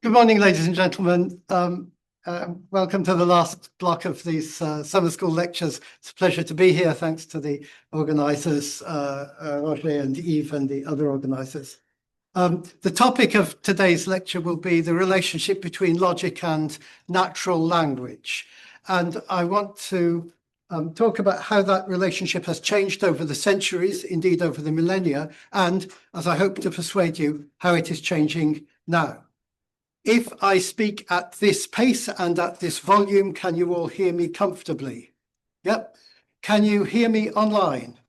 Good morning, ladies and gentlemen. Welcome to the last block of these summer school lectures. It's a pleasure to be here. Thanks to the organisers, Roger and Yves and the other organisers. The topic of today's lecture will be the relationship between logic and natural language. And I want to talk about how that relationship has changed over the centuries, indeed over the millennia, and, as I hope to persuade you, how it is changing now. If I speak at this pace and at this volume, can you all hear me comfortably? Yep. Can you hear me online?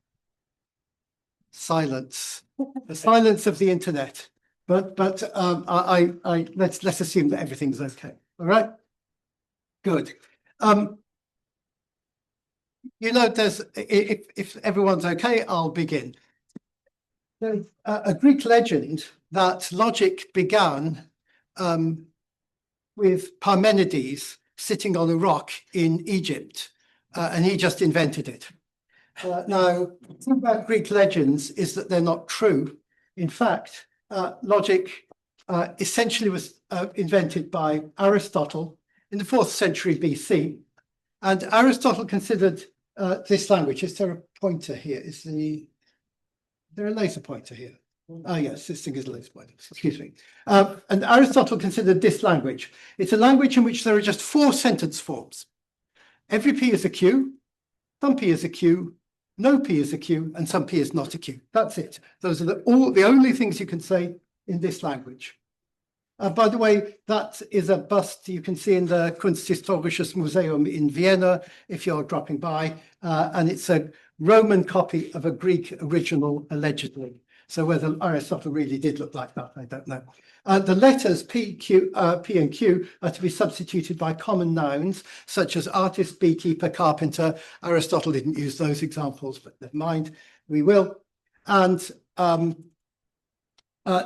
Silence. The silence of the internet. But let's assume that everything's okay. All right. Good. If everyone's okay, I'll begin. There's a Greek legend that logic began with Parmenides sitting on a rock in Egypt, and he just invented it. Now, the thing about Greek legends is that they're not true. In fact, logic essentially was invented by Aristotle in the 4th century BC, and Aristotle considered this language. Is there a pointer here? Is there a laser pointer here? Ah, yes, this thing is a laser pointer. Excuse me. And Aristotle considered this language. It's a language in which there are just 4 sentence forms. Every P is a Q, some P is a Q, no P is a Q, and some P is not a Q. That's it. Those are the only things you can say in this language. By the way, that is a bust you can see in the Kunsthistorisches Museum in Vienna, if you're dropping by, and it's a Roman copy of a Greek original, allegedly. So whether Aristotle really did look like that, I don't know. The letters P and Q are to be substituted by common nouns, such as artist, beekeeper, carpenter. Aristotle didn't use those examples, but never mind, we will. And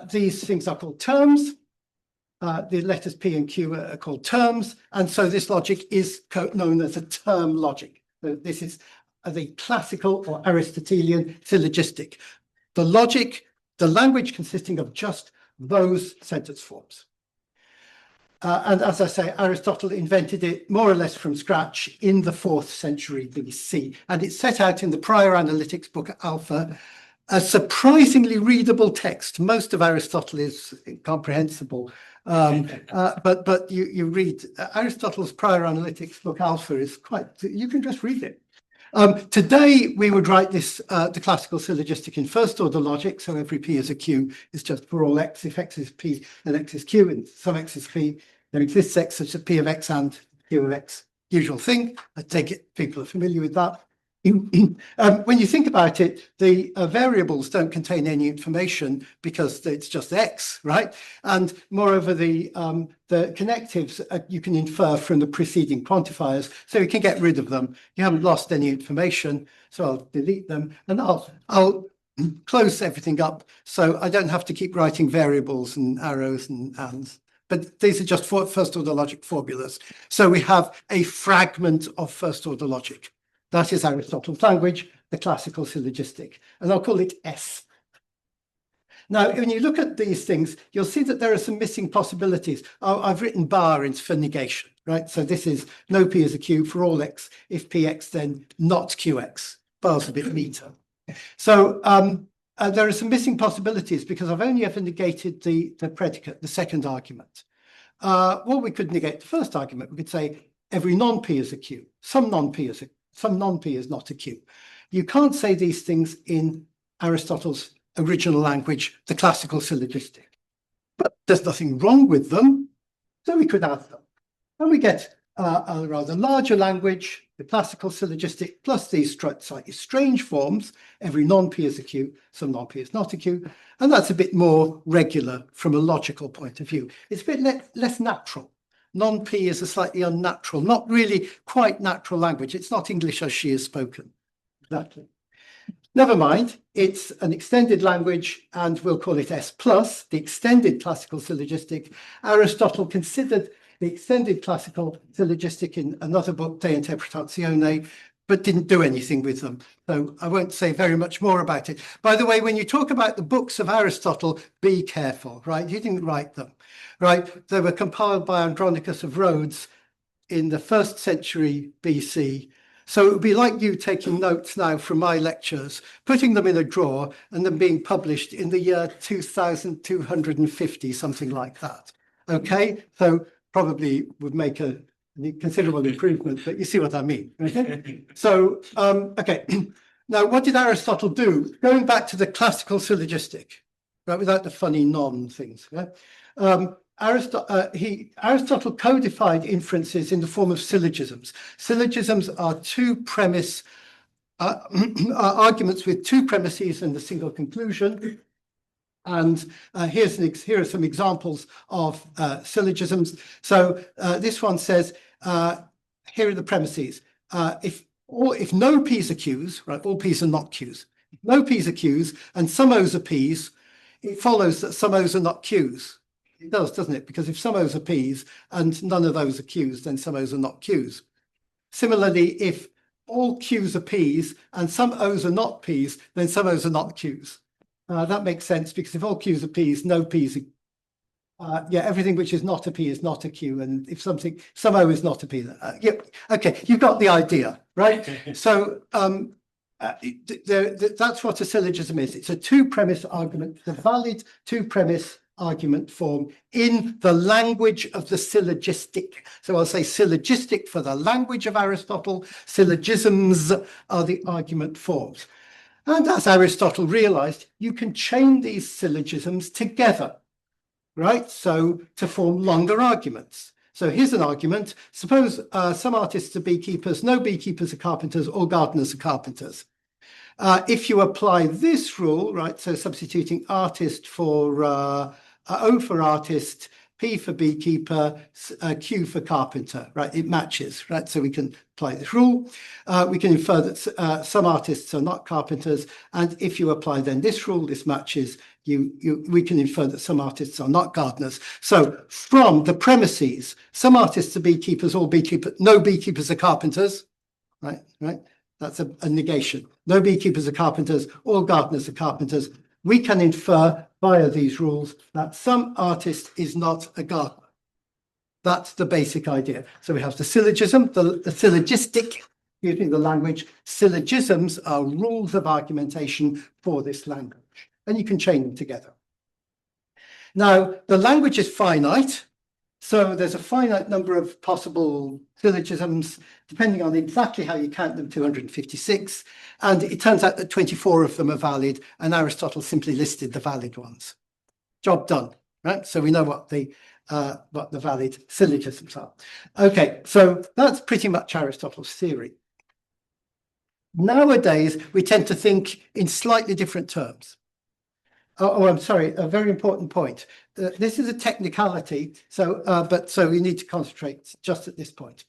these things are called terms. The letters P and Q are called terms. And so this logic is known as a term logic. So this is the classical or Aristotelian syllogistic. The language consisting of just those sentence forms. And as I say, Aristotle invented it more or less from scratch in the 4th century BC. And it's set out in the prior analytics book Alpha, a surprisingly readable text. Most of Aristotle is incomprehensible. But you read Aristotle's prior analytics book Alpha is you can just read it. Today, we would write this, the classical syllogistic in first order logic. So every P is a Q is just for all X. If X is P, then X is Q, and some X is P. There exists X such as P of X and Q of X. Usual thing. I take it people are familiar with that. When you think about it, the variables don't contain any information because it's just X, right? And moreover, the connectives you can infer from the preceding quantifiers, so you can get rid of them. You haven't lost any information, so I'll delete them, and I'll close everything up, so I don't have to keep writing variables and arrows and ands. But these are just first order logic formulas. So we have a fragment of first order logic. That is Aristotle's language, the classical syllogistic, and I'll call it S. Now, when you look at these things, you'll see that there are some missing possibilities. I've written bar for negation, right? So this is no P is a Q for all X. If PX, then not QX. Bar's a bit neater. So there are some missing possibilities because I've only ever negated the predicate, the second argument. Well, we could negate the first argument. We could say every non-P is a Q, some non-P is not a Q. You can't say these things in Aristotle's original language, the classical syllogistic. But there's nothing wrong with them, so we could add them. And we get a rather larger language, the classical syllogistic, plus these slightly strange forms. Every non-P is a Q, some non-P is not a Q. And that's a bit more regular from a logical point of view. It's a bit less natural. Non-P is a slightly unnatural, not really quite natural language. It's not English as she is spoken. Exactly. Never mind, it's an extended language, and we'll call it S+, the extended classical syllogistic. Aristotle considered the extended classical syllogistic in another book, De Interpretatione, but didn't do anything with them. So I won't say very much more about it. By the way, when you talk about the books of Aristotle, be careful, right? He didn't write them, right? They were compiled by Andronicus of Rhodes in the 1st century BC. So it would be like you taking notes now from my lectures, putting them in a drawer and then being published in the year 2250, something like that. Okay, so probably would make a considerable improvement, but you see what I mean. Okay, so okay. Now, what did Aristotle do? Going back to the classical syllogistic, right, without the funny non things. Right? Aristotle codified inferences in the form of syllogisms. Syllogisms are arguments with two premises and a single conclusion. And here are some examples of syllogisms. So this one says, here are the premises. If no p's are q's, right, all p's are not q's. If no p's are q's and some o's are p's, it follows that some o's are not q's. It does, doesn't it? Because if some o's are p's and none of those are q's, then some o's are not q's. Similarly, if all q's are p's and some o's are not p's, then some o's are not q's. That makes sense because if all q's are p's, no p's are everything which is not a p is not a q, and if some o is not a p, yep, okay, you've got the idea, right? So that's what a syllogism is. It's a two-premise argument, the valid two-premise argument form in the language of the syllogistic. So I'll say syllogistic for the language of Aristotle. Syllogisms are the argument forms. And as Aristotle realized, you can chain these syllogisms together, right? So to form longer arguments. So here's an argument. Suppose some artists are beekeepers, no beekeepers are carpenters, all gardeners are carpenters. If you apply this rule, right, so substituting artist for O for artist, P for beekeeper, Q for carpenter, right? It matches, right? So we can apply this rule. We can infer that some artists are not carpenters, and if you apply then this rule, this matches. We can infer that some artists are not gardeners. So from the premises, some artists are beekeepers, all beekeepers, no beekeepers are carpenters, right? Right? That's a negation. No beekeepers are carpenters, all gardeners are carpenters. We can infer via these rules that some artist is not a gardener. That's the basic idea. So we have the syllogism, the syllogistic, using the language. Syllogisms are rules of argumentation for this language, and you can chain them together. Now, the language is finite, so there's a finite number of possible syllogisms, depending on exactly how you count them, 256. And it turns out that 24 of them are valid, and Aristotle simply listed the valid ones. Job done, right? So we know what the valid syllogisms are. Okay, so that's pretty much Aristotle's theory. Nowadays, we tend to think in slightly different terms. Oh, I'm sorry, a very important point. This is a technicality, so we need to concentrate just at this point.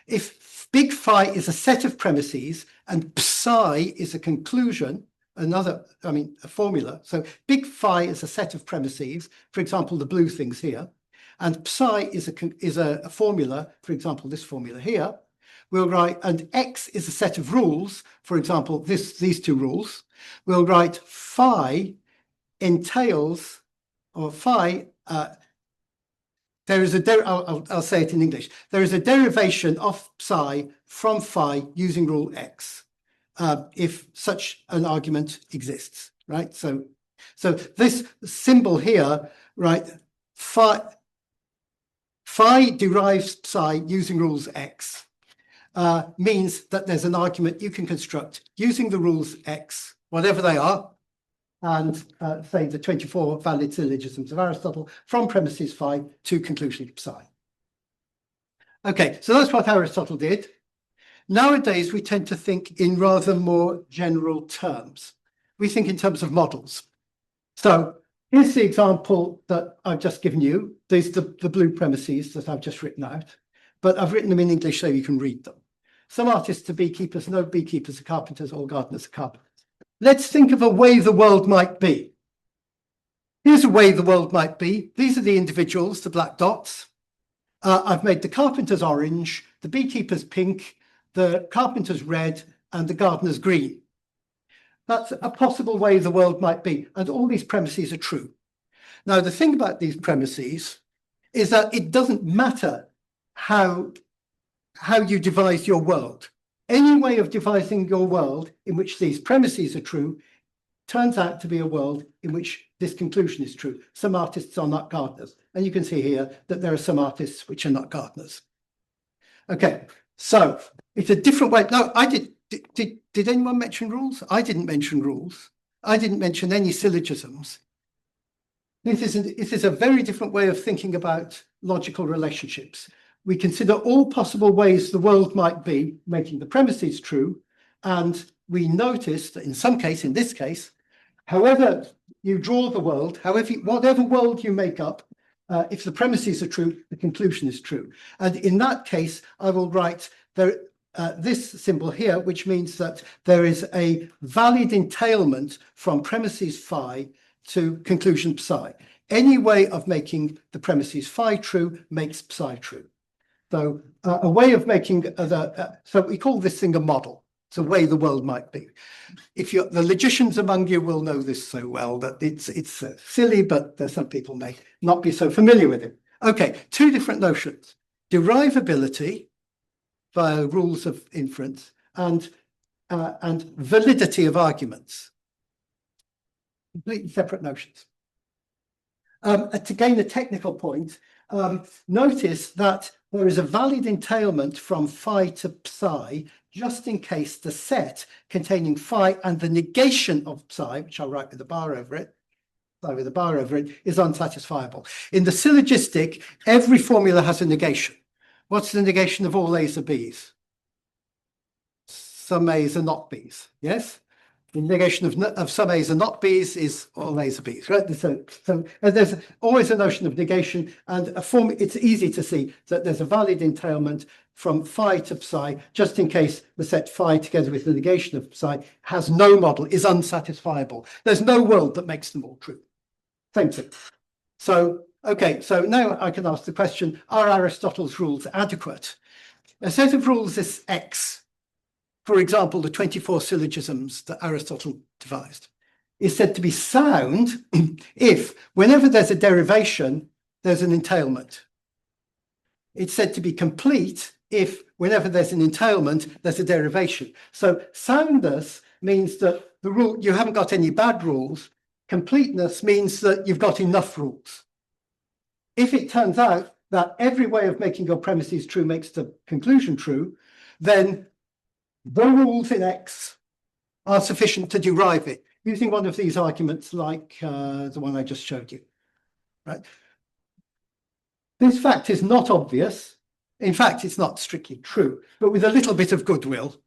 If big phi is a set of premises and psi is a conclusion, a formula. So big phi is a set of premises, for example, the blue things here, and psi is a formula, for example, this formula here. We'll write, and X is a set of rules, for example, these two rules. We'll write phi entails, or phi, there is I'll say it in English. There is a derivation of psi from phi using rule X, if such an argument exists, right? So this symbol here, right, phi derives psi using rules X, means that there's an argument you can construct using the rules X, whatever they are, and say the 24 valid syllogisms of Aristotle from premises phi to conclusion psi. Okay, so that's what Aristotle did. Nowadays, we tend to think in rather more general terms. We think in terms of models. So here's the example that I've just given you. These are the blue premises that I've just written out, but I've written them in English so you can read them. Some artists are beekeepers, no beekeepers are carpenters, all gardeners are carpenters. Let's think of a way the world might be. Here's a way the world might be. These are the individuals, the black dots. I've made the carpenters orange, the beekeepers pink, the carpenter's red, and the gardener's green. That's a possible way the world might be, and all these premises are true. Now, the thing about these premises is that it doesn't matter how you devise your world. Any way of devising your world in which these premises are true turns out to be a world in which this conclusion is true. Some artists are not gardeners, and you can see here that there are some artists which are not gardeners. Okay, so it's a different way. No, did anyone mention rules? I didn't mention rules. I didn't mention any syllogisms. This is a very different way of thinking about logical relationships. We consider all possible ways the world might be, making the premises true, and we notice that in this case, however you draw the world, whatever world you make up, if the premises are true, the conclusion is true. And in that case, I will write this symbol here, which means that there is a valid entailment from premises phi to conclusion psi. Any way of making the premises phi true makes psi true. So a way of making so we call this thing a model. It's a way the world might be. The logicians among you will know this so well that it's silly, but some people may not be so familiar with it. Okay, two different notions: derivability via rules of inference and validity of arguments. Completely separate notions. To gain a technical point, notice that there is a valid entailment from phi to psi just in case the set containing phi and the negation of psi, which I'll write with a bar over it, is unsatisfiable. In the syllogistic, every formula has a negation. What's the negation of all A's are B's? Some A's are not B's, yes? The negation of some A's are not B's is all A's are B's, right? So there's always a notion of negation, and it's easy to see that there's a valid entailment from phi to psi, just in case the set phi together with the negation of psi has no model, is unsatisfiable. There's no world that makes them all true. Same thing. So, okay, so now I can ask the question, are Aristotle's rules adequate? A set of rules is X. For example, the 24 syllogisms that Aristotle devised is said to be sound if, whenever there's a derivation, there's an entailment. It's said to be complete if, whenever there's an entailment, there's a derivation. So soundness means that the rule, you haven't got any bad rules. Completeness means that you've got enough rules. If it turns out that every way of making your premises true makes the conclusion true, then the rules in X are sufficient to derive it, using one of these arguments like the one I just showed you. Right? This fact is not obvious. In fact, it's not strictly true, but with a little bit of goodwill,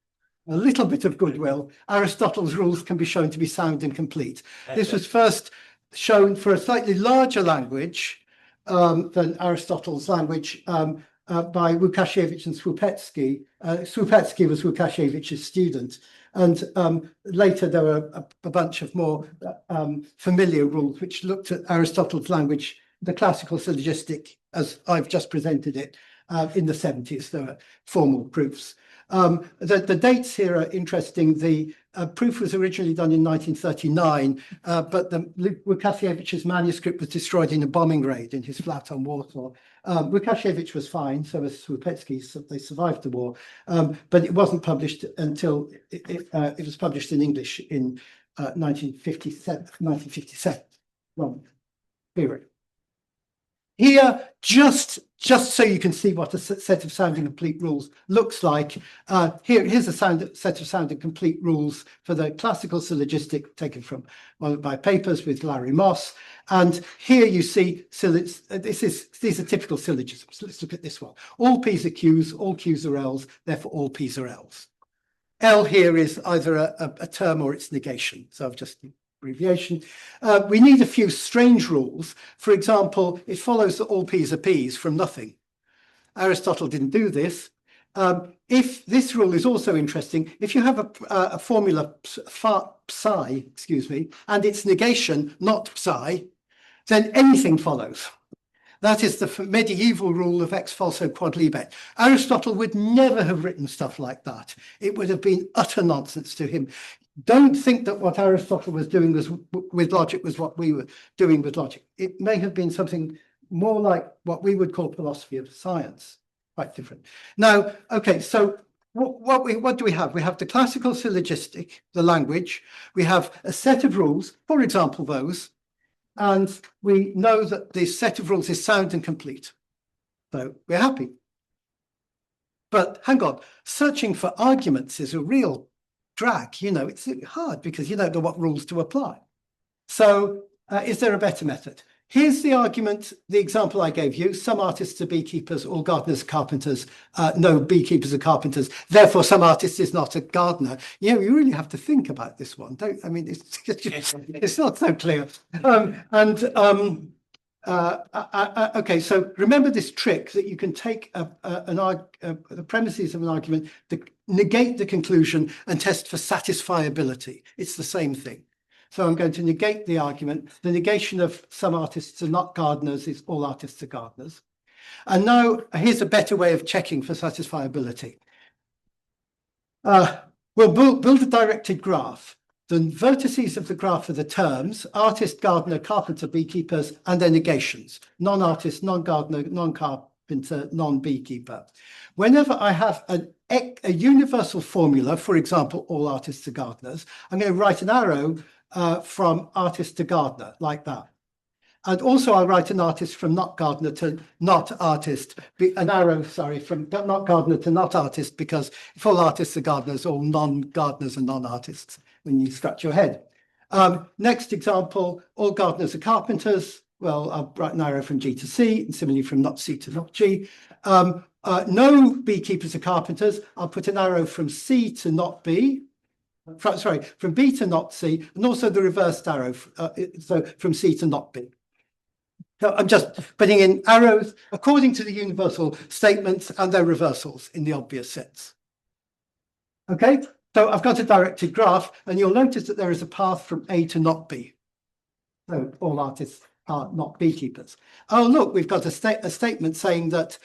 Aristotle's rules can be shown to be sound and complete. This was first shown for a slightly larger language than Aristotle's language by Łukasiewicz and Słupecki. Słupecki was Łukasiewicz's student, and later there were a bunch of more familiar rules which looked at Aristotle's language, the classical syllogistic, as I've just presented it, in the 70s. There were formal proofs. The dates here are interesting. The proof was originally done in 1939, but Łukasiewicz's manuscript was destroyed in a bombing raid in his flat on Warsaw. Łukasiewicz was fine, so was Słupecki, so they survived the war, but it wasn't published until it was published in English in 1957. Long period. Here, just so you can see what a set of sound and complete rules looks like, here's a set of sound and complete rules for the classical syllogistic taken from one of my papers with Larry Moss. And here you see, these are typical syllogisms. Let's look at this one. All P's are Q's, all Q's are L's, therefore all P's are L's. L here is either a term or its negation. So I've just abbreviation. We need a few strange rules. For example, it follows that all P's are P's from nothing. Aristotle didn't do this. If this rule is also interesting, if you have a formula psi, and its negation not psi, then anything follows. That is the medieval rule of ex falso quod libet. Aristotle would never have written stuff like that. It would have been utter nonsense to him. Don't think that what Aristotle was doing with logic was what we were doing with logic. It may have been something more like what we would call philosophy of science, quite different. Now, okay, so what do we have? We have the classical syllogistic, the language. We have a set of rules, for example, those, and we know that this set of rules is sound and complete. So we're happy. But hang on, searching for arguments is a real drag. You know, it's hard because you don't know what rules to apply. So is there a better method? Here's the argument, the example I gave you. Some artists are beekeepers, all gardeners are carpenters. No beekeepers are carpenters. Therefore, some artist is not a gardener. You know, you really have to think about this one. I mean, it's not so clear. Okay, so remember this trick that you can take the premises of an argument, negate the conclusion and test for satisfiability. It's the same thing. So I'm going to negate the argument. The negation of some artists are not gardeners is all artists are gardeners. And now here's a better way of checking for satisfiability. We'll build a directed graph. The vertices of the graph are the terms, artist, gardener, carpenter, beekeepers, and their negations, non-artist, non-gardener, non-carpenter, non-beekeeper. Whenever I have a universal formula, for example, all artists are gardeners, I'm going to write an arrow from artist to gardener, like that. And also I'll write an artist from not gardener to not artist, an arrow, sorry, from not gardener to not artist, because if all artists are gardeners, all non-gardeners are non-artists, when you scratch your head. Next example, all gardeners are carpenters. Well, I'll write an arrow from G to C, and similarly from not C to not G. No beekeepers are carpenters. I'll put an arrow from C to not B. From B to not C, and also the reversed arrow, so from C to not B. So I'm just putting in arrows according to the universal statements and their reversals in the obvious sense. Okay, so I've got a directed graph, and you'll notice that there is a path from A to not B. So all artists are not beekeepers. Oh, look, we've got a statement saying that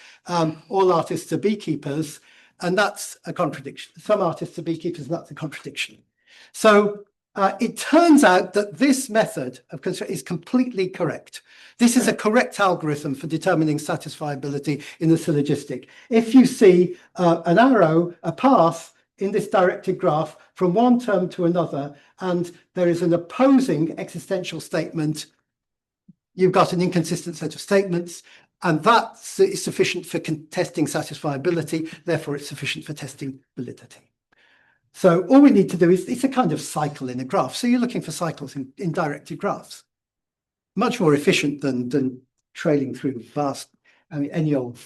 all artists are beekeepers, and that's a contradiction. Some artists are beekeepers, and that's a contradiction. So it turns out that this method of construction is completely correct. This is a correct algorithm for determining satisfiability in the syllogistic. If you see an arrow, a path in this directed graph from one term to another, and there is an opposing existential statement, you've got an inconsistent set of statements, and that is sufficient for testing satisfiability, therefore it's sufficient for testing validity. So all we need to do is, it's a kind of cycle in a graph. So you're looking for cycles in directed graphs. Much more efficient than trailing through vast, any old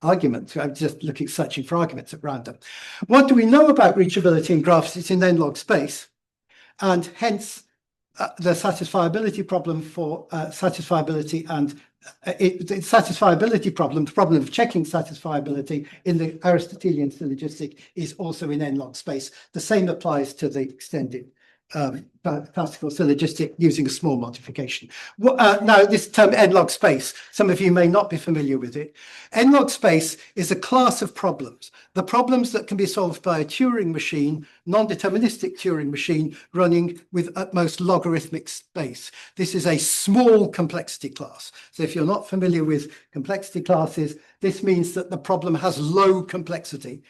arguments. I'm just searching for arguments at random. What do we know about reachability in graphs? It's in n-log space. And hence the satisfiability problem for satisfiability and the satisfiability problem, the problem of checking satisfiability in the Aristotelian syllogistic is also in n-log space. The same applies to the extended classical syllogistic using a small modification. Now, this term n-log space, some of you may not be familiar with it. N-log space is a class of problems. The problems that can be solved by a Turing machine, non-deterministic Turing machine, running with at most logarithmic space. This is a small complexity class. So if you're not familiar with complexity classes, this means that the problem has low complexity.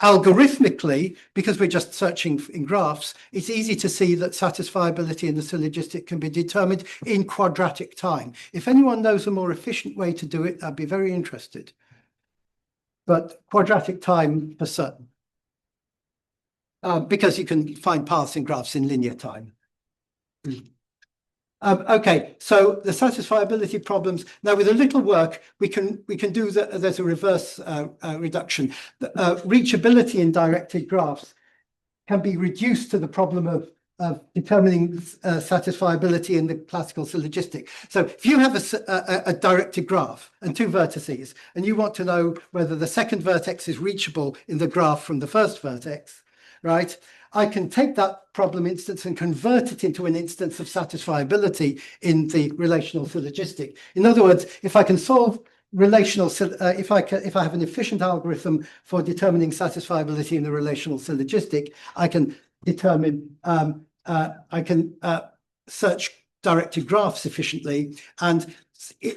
Algorithmically, because we're just searching in graphs, it's easy to see that satisfiability in the syllogistic can be determined in quadratic time. If anyone knows a more efficient way to do it, I'd be very interested. But quadratic time for certain. Because you can find paths in graphs in linear time. Okay, so the satisfiability problems. Now, with a little work, we can do that. There's a reverse reduction. Reachability in directed graphs can be reduced to the problem of determining satisfiability in the classical syllogistic. So if you have a directed graph and two vertices, and you want to know whether the second vertex is reachable in the graph from the first vertex, right? I can take that problem instance and convert it into an instance of satisfiability in the relational syllogistic. In other words, if I can solve relational, if I have an efficient algorithm for determining satisfiability in the relational syllogistic, I can determine, search directed graphs efficiently. And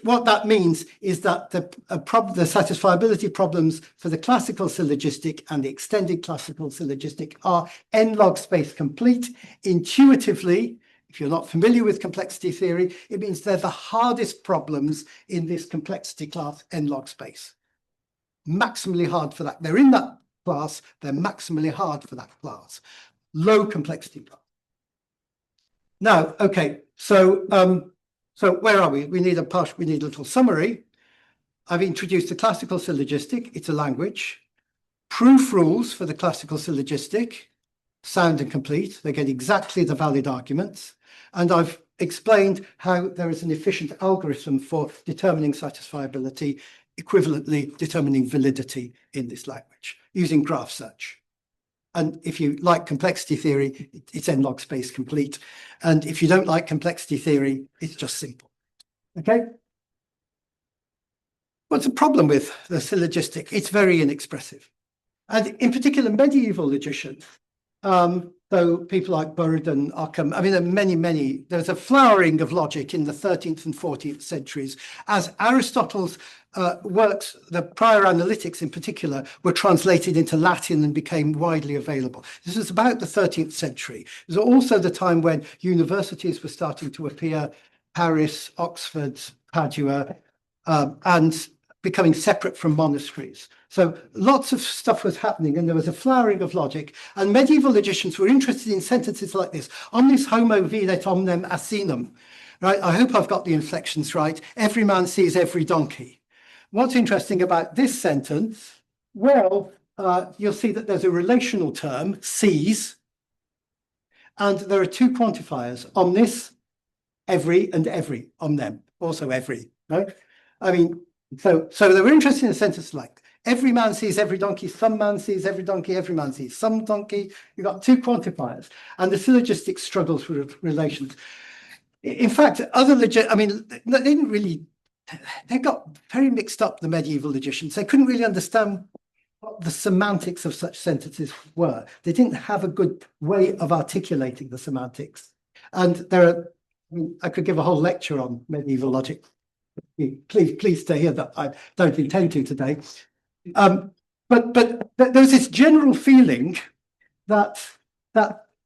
what that means is that the satisfiability problems for the classical syllogistic and the extended classical syllogistic are n-log space complete. Intuitively, if you're not familiar with complexity theory, it means they're the hardest problems in this complexity class n-log space. Maximally hard for that. They're in that class, they're maximally hard for that class. Low complexity class. Now, okay, so where are we? We need a little summary. I've introduced the classical syllogistic. It's a language. Proof rules for the classical syllogistic, sound and complete. They get exactly the valid arguments. And I've explained how there is an efficient algorithm for determining satisfiability, equivalently determining validity in this language using graph search. And if you like complexity theory, it's n-log space complete. And if you don't like complexity theory, it's just simple. Okay? What's the problem with the syllogistic? It's very inexpressive. And in particular, medieval logicians, though people like Burd and Occam, I mean, there are many, there's a flowering of logic in the 13th and 14th centuries as Aristotle's works, the prior analytics in particular, were translated into Latin and became widely available. This was about the 13th century. It was also the time when universities were starting to appear, Paris, Oxford, Padua, and becoming separate from monasteries. So lots of stuff was happening and there was a flowering of logic, and medieval logicians were interested in sentences like this: omnis homo videt omnem asinum. Right? I hope I've got the inflections right. Every man sees every donkey. What's interesting about this sentence? Well, you'll see that there's a relational term, sees, and there are two quantifiers, omnis, every, and every, omnem, also every, right? I mean, so they were interested in a sentence like, every man sees every donkey, some man sees every donkey, every man sees some donkey. You've got two quantifiers, and the syllogistic struggles with relations. In fact, they didn't really, they got very mixed up, the medieval logicians. They couldn't really understand what the semantics of such sentences were. They didn't have a good way of articulating the semantics. And I could give a whole lecture on medieval logic. Please to hear that. I don't intend to today. But there's this general feeling that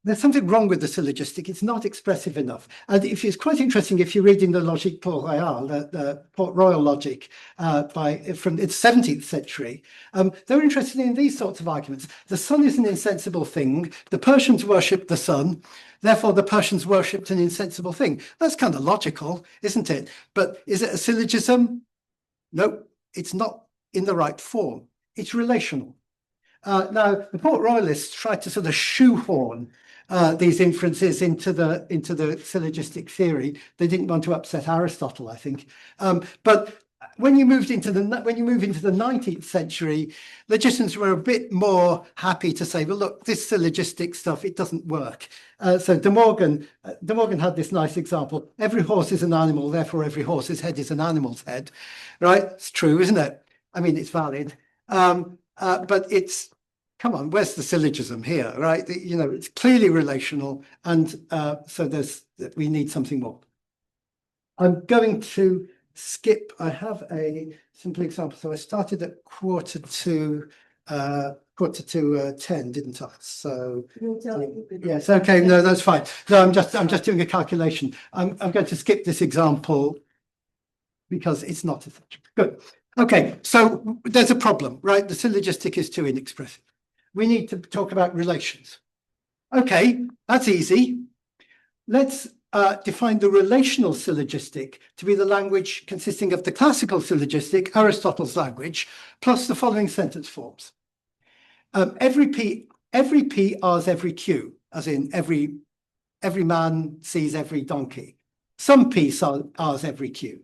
there's something wrong with the syllogistic. It's not expressive enough. And it's quite interesting if you're reading the Logique Port Royal, the Port Royal logic from the 17th century. They were interested in these sorts of arguments. The sun is an insensible thing. The Persians worshipped the sun. Therefore, the Persians worshipped an insensible thing. That's kind of logical, isn't it? But is it a syllogism? No, it's not in the right form. It's relational. Now, the Port Royalists tried to sort of shoehorn these inferences into the syllogistic theory. They didn't want to upset Aristotle, I think. But when you move into the 19th century, logicians were a bit more happy to say, well, look, this syllogistic stuff, it doesn't work. So De Morgan had this nice example. Every horse is an animal, therefore every horse's head is an animal's head. Right? It's true, isn't it? I mean, it's valid. But it's, come on, where's the syllogism here, right? It's clearly relational, and so we need something more. I'm going to skip. I have a simple example. So I started at quarter to 10, didn't I? So yes, okay, no, that's fine. No, I'm just doing a calculation. I'm going to skip this example because it's not essential. Good. Okay, so there's a problem, right? The syllogistic is too inexpressive. We need to talk about relations. Okay, that's easy. Let's define the relational syllogistic to be the language consisting of the classical syllogistic, Aristotle's language, plus the following sentence forms. Every P R's every Q, as in every man sees every donkey. Some P R's every Q.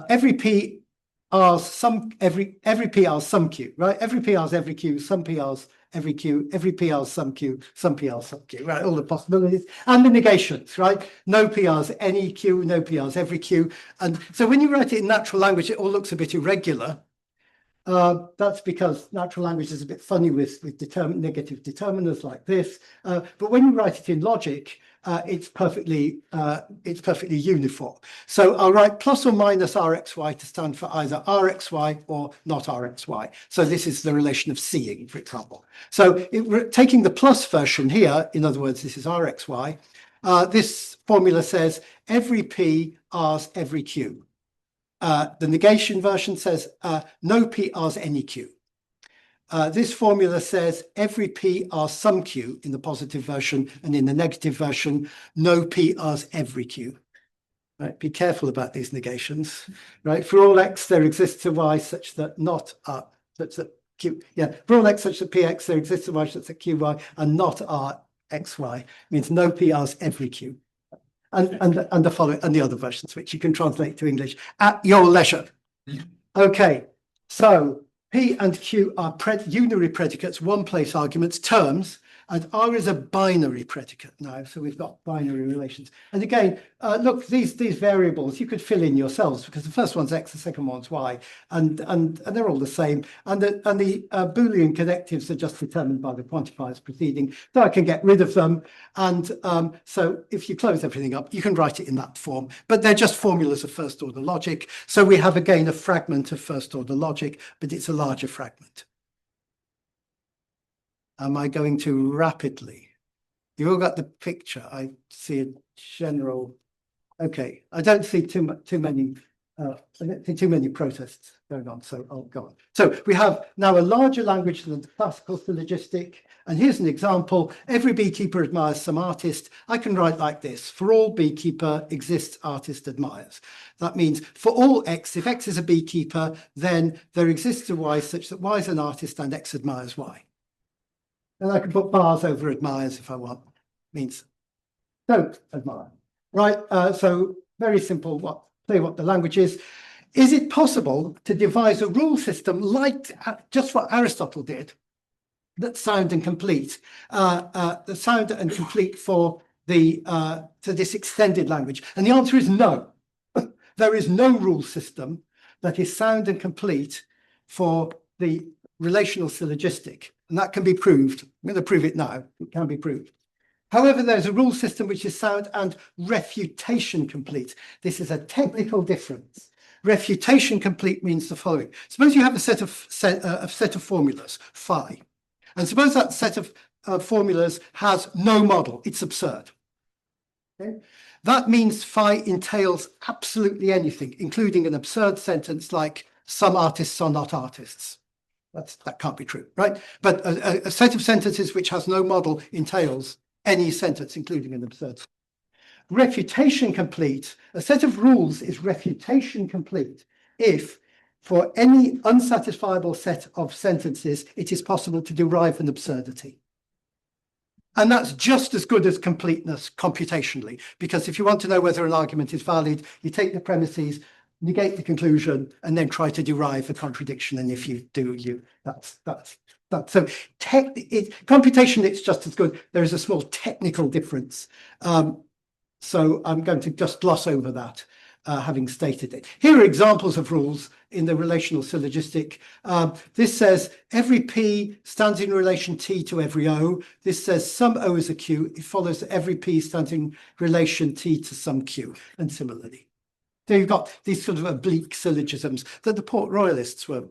Every P R's some every PR's some Q, right? Every PR's every Q, some PR's every Q, every PR's some Q, some PR's some Q, right? All the possibilities and the negations, right? No PR's any Q, no PR's every Q. And so when you write it in natural language, it all looks a bit irregular. That's because natural language is a bit funny with negative determiners like this. But when you write it in logic, it's perfectly uniform. So I'll write plus or minus Rxy to stand for either Rxy or not Rxy. So this is the relation of seeing, for example. So taking the plus version here, in other words, this is Rxy, this formula says every P R's every Q. The negation version says no P R's any Q. This formula says every P R's some Q in the positive version, and in the negative version, no P R's every Q. Right? Be careful about these negations. Right? For all X, there exists a Y such that not R, such that Q. Yeah, for all X such that PX, there exists a Y such that QY, and not RXY. Means no P R's every Q. And the following and the other versions, which you can translate to English at your leisure. Okay, so P and Q are unary predicates, one-place arguments, terms, and R is a binary predicate now. So we've got binary relations. And again, look, these variables you could fill in yourselves because the first one's X, the second one's Y, and they're all the same. And the Boolean connectives are just determined by the quantifiers preceding. So I can get rid of them. And so if you close everything up, you can write it in that form. But they're just formulas of first order logic. So we have again a fragment of first order logic, but it's a larger fragment. Am I going too rapidly? You all got the picture. I see a general. Okay, I don't see too many protests going on, so I'll go on. So we have now a larger language than the classical syllogistic. And here's an example. Every beekeeper admires some artist. I can write like this. For all beekeeper exists artist admires. That means for all X, if X is a beekeeper, then there exists a Y such that Y is an artist and X admires Y. And I can put bars over admires if I want. Means don't admire. Right, so very simple, clear what the language is. Is it possible to devise a rule system like just what Aristotle did, that's sound and complete, the sound and complete for the to this extended language? And the answer is no. There is no rule system that is sound and complete for the relational syllogistic, and that can be proved. I'm going to prove it now. It can be proved. However, there's a rule system which is sound and refutation complete. This is a technical difference. Refutation complete means the following. Suppose you have a set of formulas, phi, and suppose that set of formulas has no model. It's absurd. Okay? That means phi entails absolutely anything, including an absurd sentence like some artists are not artists. That can't be true, right? But a set of sentences which has no model entails any sentence, including an absurd. Refutation complete, a set of rules is refutation complete if, for any unsatisfiable set of sentences, it is possible to derive an absurdity. And that's just as good as completeness computationally, because if you want to know whether an argument is valid, you take the premises, negate the conclusion, and then try to derive a contradiction. And if you do, that's so computation, it's just as good. There is a small technical difference. So I'm going to just gloss over that, having stated it. Here are examples of rules in the relational syllogistic. This says every P stands in relation T to every O. This says some O is a Q. It follows that every P stands in relation T to some Q, and similarly. So you've got these sort of oblique syllogisms that the Port Royalists were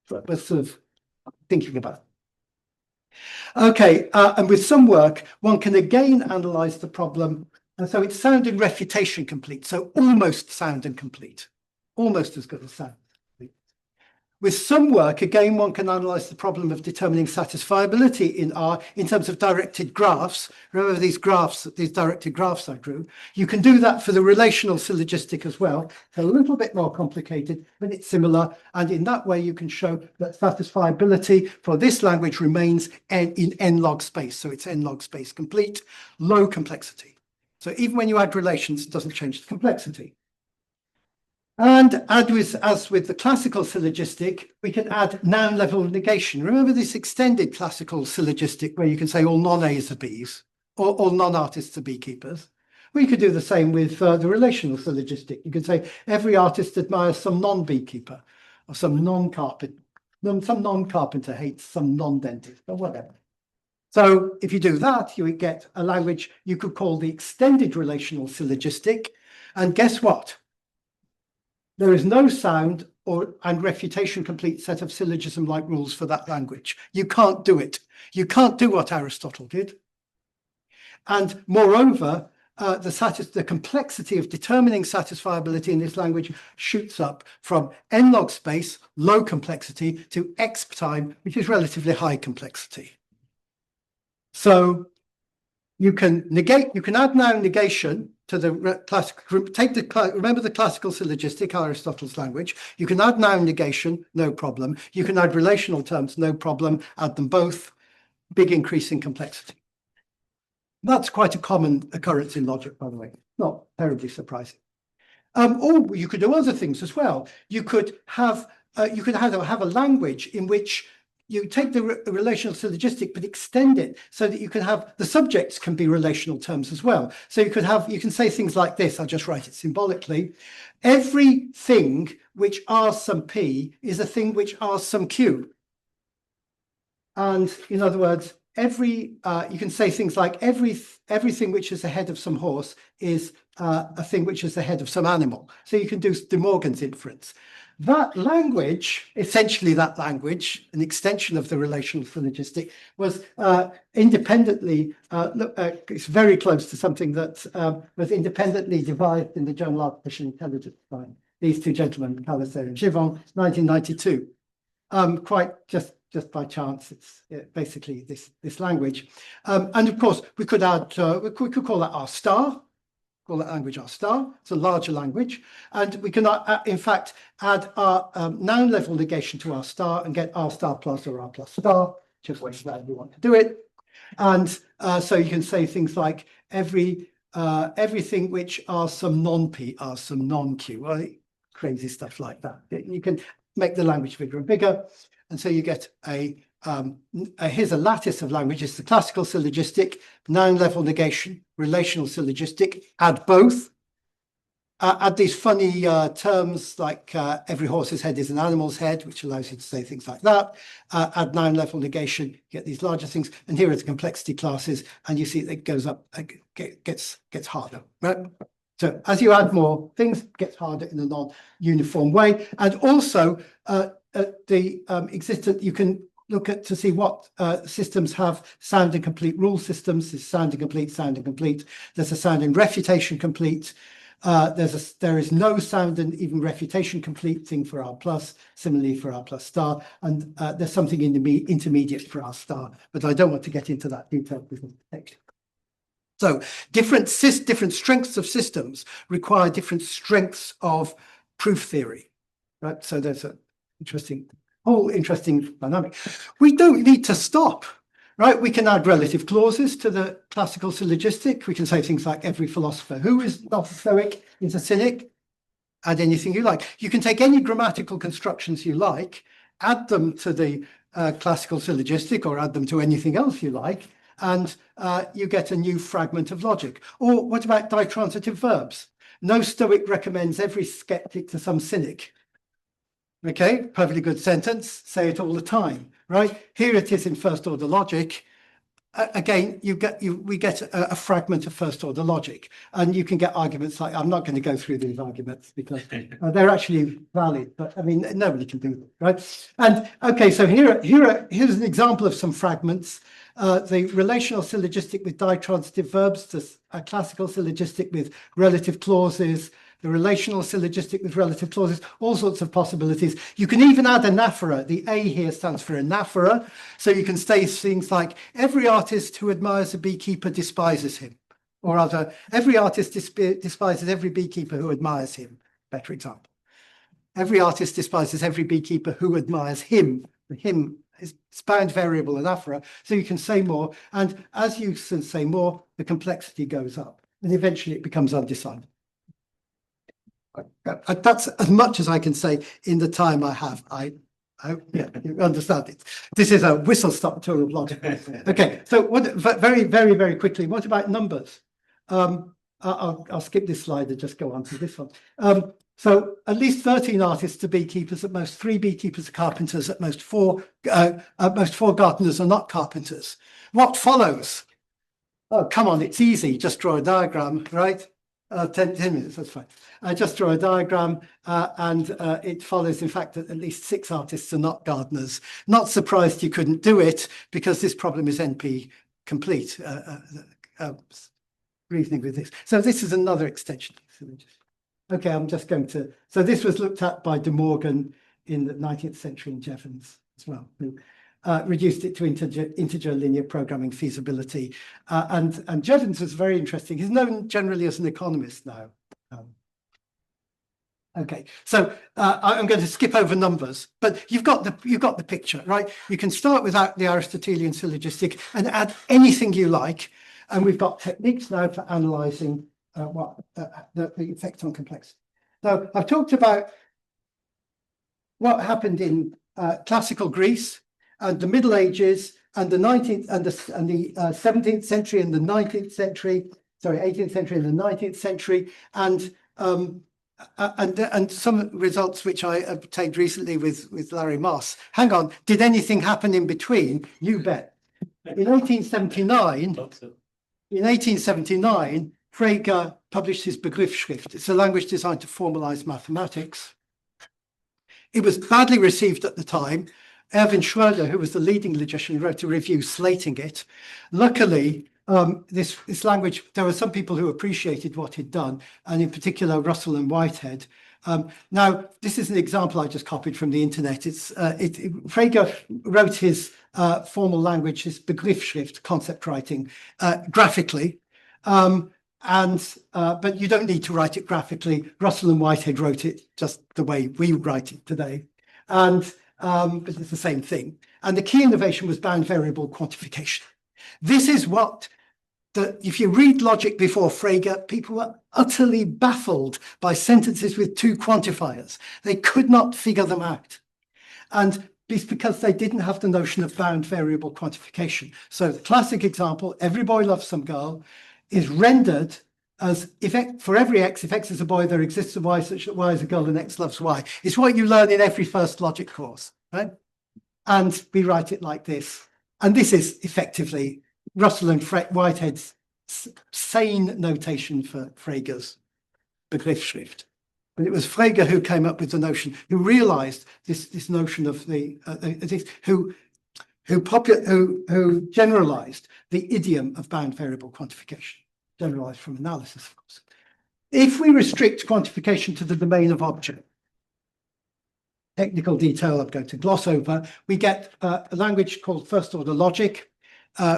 sort of thinking about. Okay, and with some work, one can again analyze the problem. And so it's sound and refutation complete, so almost sound and complete, almost as good as sound. With some work, again, one can analyze the problem of determining satisfiability in R in terms of directed graphs. Remember these graphs, these directed graphs I drew? You can do that for the relational syllogistic as well. It's a little bit more complicated, but it's similar. And in that way, you can show that satisfiability for this language remains in n-log space. So it's n-log space complete, low complexity. So even when you add relations, it doesn't change the complexity. And as with the classical syllogistic, we can add noun level negation. Remember this extended classical syllogistic where you can say all non-A's are B's, or all non-artists are beekeepers. We could do the same with the relational syllogistic. You could say every artist admires some non-beekeeper, or some non-carpenter. Some non-carpenter hates some non-dentist, or whatever. So if you do that, you would get a language you could call the extended relational syllogistic. And guess what? There is no sound and refutation complete set of syllogism-like rules for that language. You can't do it. You can't do what Aristotle did. And moreover, the complexity of determining satisfiability in this language shoots up from n log space, low complexity, to x time, which is relatively high complexity. So you can add noun negation to the classical, remember the classical syllogistic, Aristotle's language. You can add noun negation, no problem. You can add relational terms, no problem. Add them both, big increase in complexity. That's quite a common occurrence in logic, by the way, not terribly surprising. Or you could do other things as well. You could have a language in which you take the relational syllogistic, but extend it so that you can have the subjects can be relational terms as well. So you can say things like this. I'll just write it symbolically. Everything which R some P is a thing which R some Q. And in other words, you can say things like everything which is the head of some horse is a thing which is the head of some animal. So you can do De Morgan's inference. That language, essentially that language, an extension of the relational syllogistic, was independently, it's very close to something that was independently devised in the Journal of Artificial Intelligence by these two gentlemen, Palliser and Givon, 1992. Quite just by chance, it's basically this language. And of course, we could add, we could call that R star. Call that language R star. It's a larger language. And we can, in fact, add our noun level negation to R star and get R star plus or R plus star, just however you want to do it. And so you can say things like everything which are some non-P are some non-Q, right? Crazy stuff like that. You can make the language bigger and bigger. And so you get here's a lattice of languages, the classical syllogistic, noun level negation, relational syllogistic, add both. Add these funny terms like every horse's head is an animal's head, which allows you to say things like that. Add noun level negation, you get these larger things. And here are the complexity classes, and you see it goes up, gets harder, right? So as you add more things, it gets harder in a non-uniform way. And also you can look at to see what systems have sound and complete rule systems. There's sound and complete, sound and complete. There's a sound and refutation complete. There is no sound and even refutation complete thing for R plus, similarly for R plus star, and there's something in the intermediate for R star, but I don't want to get into that detail because of the text. So different strengths of systems require different strengths of proof theory, right? So there's a whole interesting dynamic. We don't need to stop, right? We can add relative clauses to the classical syllogistic. We can say things like every philosopher who is not a Stoic is a cynic. Add anything you like. You can take any grammatical constructions you like, add them to the classical syllogistic or add them to anything else you like, and you get a new fragment of logic. Or what about ditransitive verbs? No Stoic recommends every skeptic to some cynic. Okay, perfectly good sentence. Say it all the time, right? Here it is in first order logic. Again, we get a fragment of first order logic, and you can get arguments like, I'm not going to go through these arguments because they're actually valid, but I mean, nobody can do them, right? And okay, so here's an example of some fragments. The relational syllogistic with ditransitive verbs, the classical syllogistic with relative clauses, the relational syllogistic with relative clauses, all sorts of possibilities. You can even add anaphora. The A here stands for anaphora. So you can say things like, every artist who admires a beekeeper despises him. Or rather, every artist despises every beekeeper who admires him. Better example. Every artist despises every beekeeper who admires him. The him is bound variable anaphora. So you can say more. And as you can say more, the complexity goes up. And eventually it becomes undecided. That's as much as I can say in the time I have. I hope you understand it. This is a whistle-stop tour of logic. Okay, so very quickly, what about numbers? I'll skip this slide and just go on to this one. So at least 13 artists are beekeepers, at most 3 beekeepers are carpenters, at most 4 gardeners are not carpenters. What follows? Oh, come on, it's easy. Just draw a diagram, right? 10 minutes, that's fine. Just draw a diagram and it follows, in fact, that at least 6 artists are not gardeners. Not surprised you couldn't do it because this problem is NP complete, reasoning with this. So this is another extension. Okay, I'm just going to, so this was looked at by De Morgan in the 19th century in Jevons as well, who reduced it to integer linear programming feasibility. And Jevons was very interesting. He's known generally as an economist now. Okay, so I'm going to skip over numbers, but you've got the picture, right? You can start without the Aristotelian syllogistic and add anything you like. And we've got techniques now for analysing the effect on complexity. So I've talked about what happened in classical Greece and the Middle Ages and the 19th and the 17th century and the 19th century, sorry, 18th century and the 19th century, and some results which I obtained recently with Larry Moss. Hang on, did anything happen in between? You bet. In 1879, Frege published his Begriffsschrift. It's a language designed to formalize mathematics. It was badly received at the time. Erwin Schröder, who was the leading logician, wrote a review slating it. Luckily, this language, there were some people who appreciated what he'd done, and in particular, Russell and Whitehead. Now, this is an example I just copied from the internet. Frege wrote his formal language, his Begriffsschrift, concept writing, graphically. But you don't need to write it graphically. Russell and Whitehead wrote it just the way we write it today. But it's the same thing. And the key innovation was bound variable quantification. This is what, if you read logic before Frege, people were utterly baffled by sentences with 2 quantifiers. They could not figure them out. And it's because they didn't have the notion of bound variable quantification. So the classic example, every boy loves some girl, is rendered as for every x, if x is a boy, there exists a y such that y is a girl and x loves y. It's what you learn in every first logic course, right? And we write it like this. And this is effectively Russell and Whitehead's sane notation for Frege's Begriffsschrift. But it was Frege who came up with the notion, who realized this notion of who generalized the idiom of bound variable quantification, generalized from analysis, of course. If we restrict quantification to the domain of object, technical detail I'm going to gloss over, we get a language called first-order logic,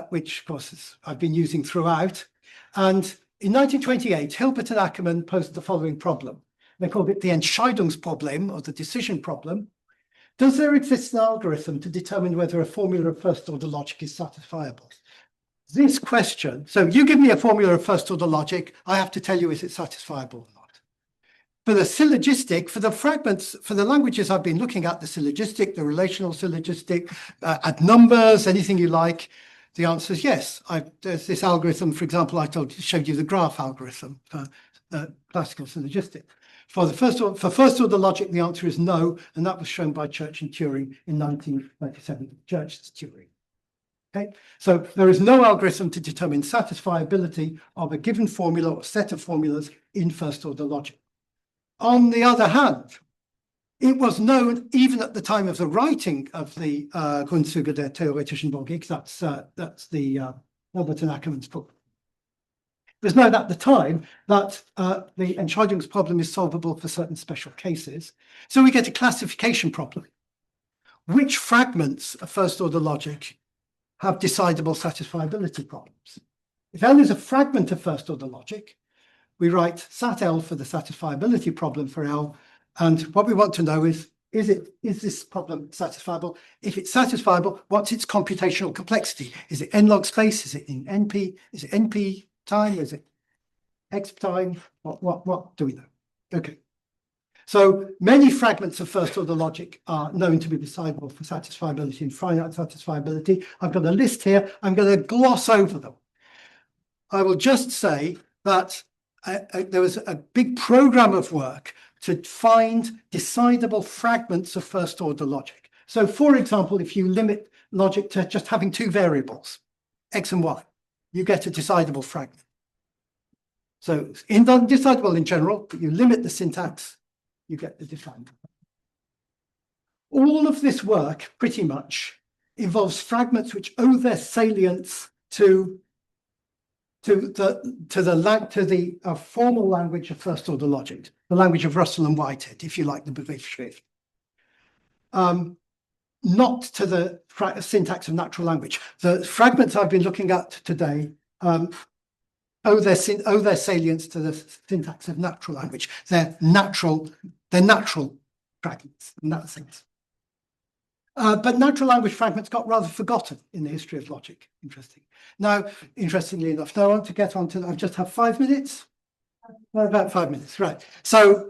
which, of course, I've been using throughout. And in 1928, Hilbert and Ackermann posed the following problem. They called it the Entscheidungsproblem, or the decision problem. Does there exist an algorithm to determine whether a formula of first-order logic is satisfiable? This question, so you give me a formula of first-order logic, I have to tell you is it satisfiable or not. For the syllogistic, for the fragments, for the languages I've been looking at, the syllogistic, the relational syllogistic, add numbers, anything you like, the answer is yes. There's this algorithm, for example, showed you the graph algorithm for classical syllogistic. For first-order logic, the answer is no, and that was shown by Church and Turing in 1997. Church's Turing. Okay, so there is no algorithm to determine satisfiability of a given formula or set of formulas in first-order logic. On the other hand, it was known even at the time of the writing of the Grundzüge der theoretischen Logik, that's the Hilbert and Ackermann's book. It was known at the time that the Entscheidungsproblem is solvable for certain special cases. So we get a classification problem. Which fragments of first-order logic have decidable satisfiability problems? If L is a fragment of first-order logic, we write sat L for the satisfiability problem for L. And what we want to know is this problem satisfiable? If it's satisfiable, what's its computational complexity? Is it n-log space? Is it in NP? Is it NP time? Is it X time? What do we know? Okay. So many fragments of first order logic are known to be decidable for satisfiability and finite satisfiability. I've got a list here. I'm going to gloss over them. I will just say that there was a big program of work to find decidable fragments of first order logic. So for example, if you limit logic to just having two variables, X and Y, you get a decidable fragment. So it's decidable in general, but you limit the syntax, you get the defined. All of this work pretty much involves fragments which owe their salience to the formal language of first order logic, the language of Russell and Whitehead, if you like, the Begriffsschrift. Not to the syntax of natural language. The fragments I've been looking at today owe their salience to the syntax of natural language. They're natural fragments in that sense. But natural language fragments got rather forgotten in the history of logic. Interestingly enough, now I want to get on to, I just have 5 minutes. About 5 minutes, right. So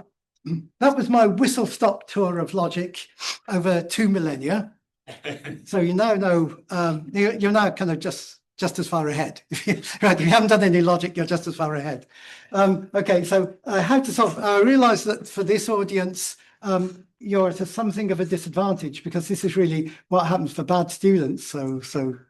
that was my whistle-stop tour of logic over 2 millennia. So you now know, you're now kind of just as far ahead. Right, if you haven't done any logic, you're just as far ahead. Okay, so how to solve, I realize that for this audience, you're at something of a disadvantage because this is really what happens for bad students. So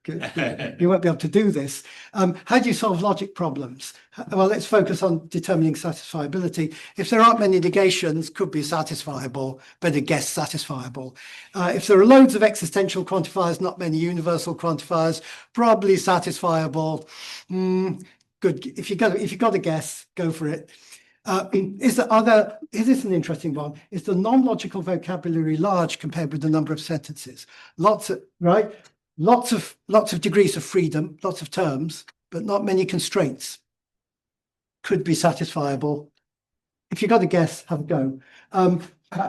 you won't be able to do this. How do you solve logic problems? Well, let's focus on determining satisfiability. If there aren't many negations, could be satisfiable, better guess satisfiable. If there are loads of existential quantifiers, not many universal quantifiers, probably satisfiable. Good. If you got a guess, go for it. Is this an interesting one? Is the non-logical vocabulary large compared with the number of sentences? Lots of degrees of freedom, lots of terms, but not many constraints. Could be satisfiable. If you got a guess, have a go.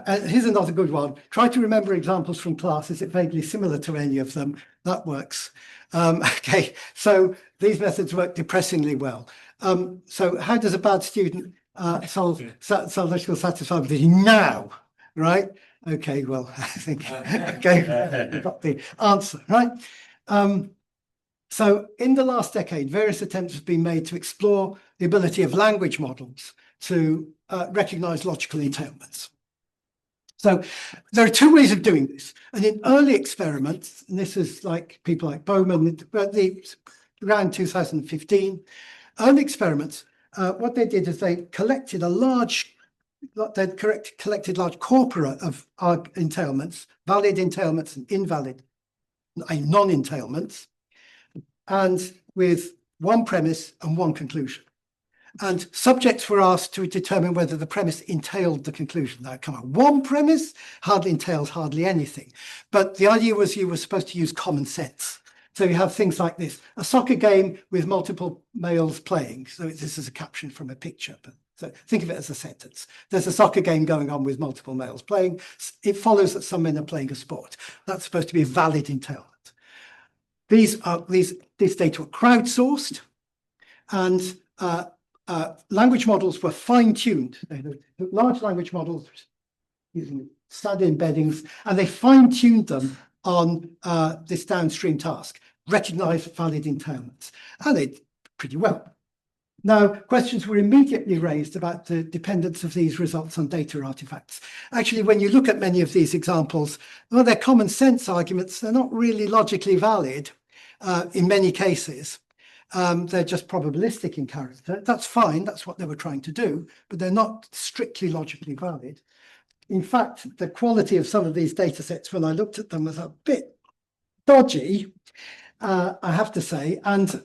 Here's another good one. Try to remember examples from class. Is it vaguely similar to any of them? That works. Okay, so these methods work depressingly well. So how does a bad student solve logical satisfiability now, right? Okay, well, I think, okay, we got the answer, right? So in the last decade, various attempts have been made to explore the ability of language models to recognize logical entailments. So there are two ways of doing this. And in early experiments, and this is like people like Bowman, around 2015, early experiments, what they did is they collected collected large corpora of entailments, valid entailments and invalid non-entailments, and with one premise and one conclusion. And subjects were asked to determine whether the premise entailed the conclusion. Now, come on, one premise hardly entails hardly anything. But the idea was you were supposed to use common sense. So you have things like this, a soccer game with multiple males playing. So this is a caption from a picture, but so think of it as a sentence. There's a soccer game going on with multiple males playing. It follows that some men are playing a sport. That's supposed to be a valid entailment. These data were crowdsourced, and language models were fine-tuned. Large language models using standard embeddings, and they fine-tuned them on this downstream task, recognize valid entailments, and they did pretty well. Now, questions were immediately raised about the dependence of these results on data artifacts. Actually, when you look at many of these examples, well, they're common sense arguments. They're not really logically valid in many cases. They're just probabilistic in character. That's fine. That's what they were trying to do, but they're not strictly logically valid. In fact, the quality of some of these data sets, when I looked at them, was a bit dodgy, I have to say. And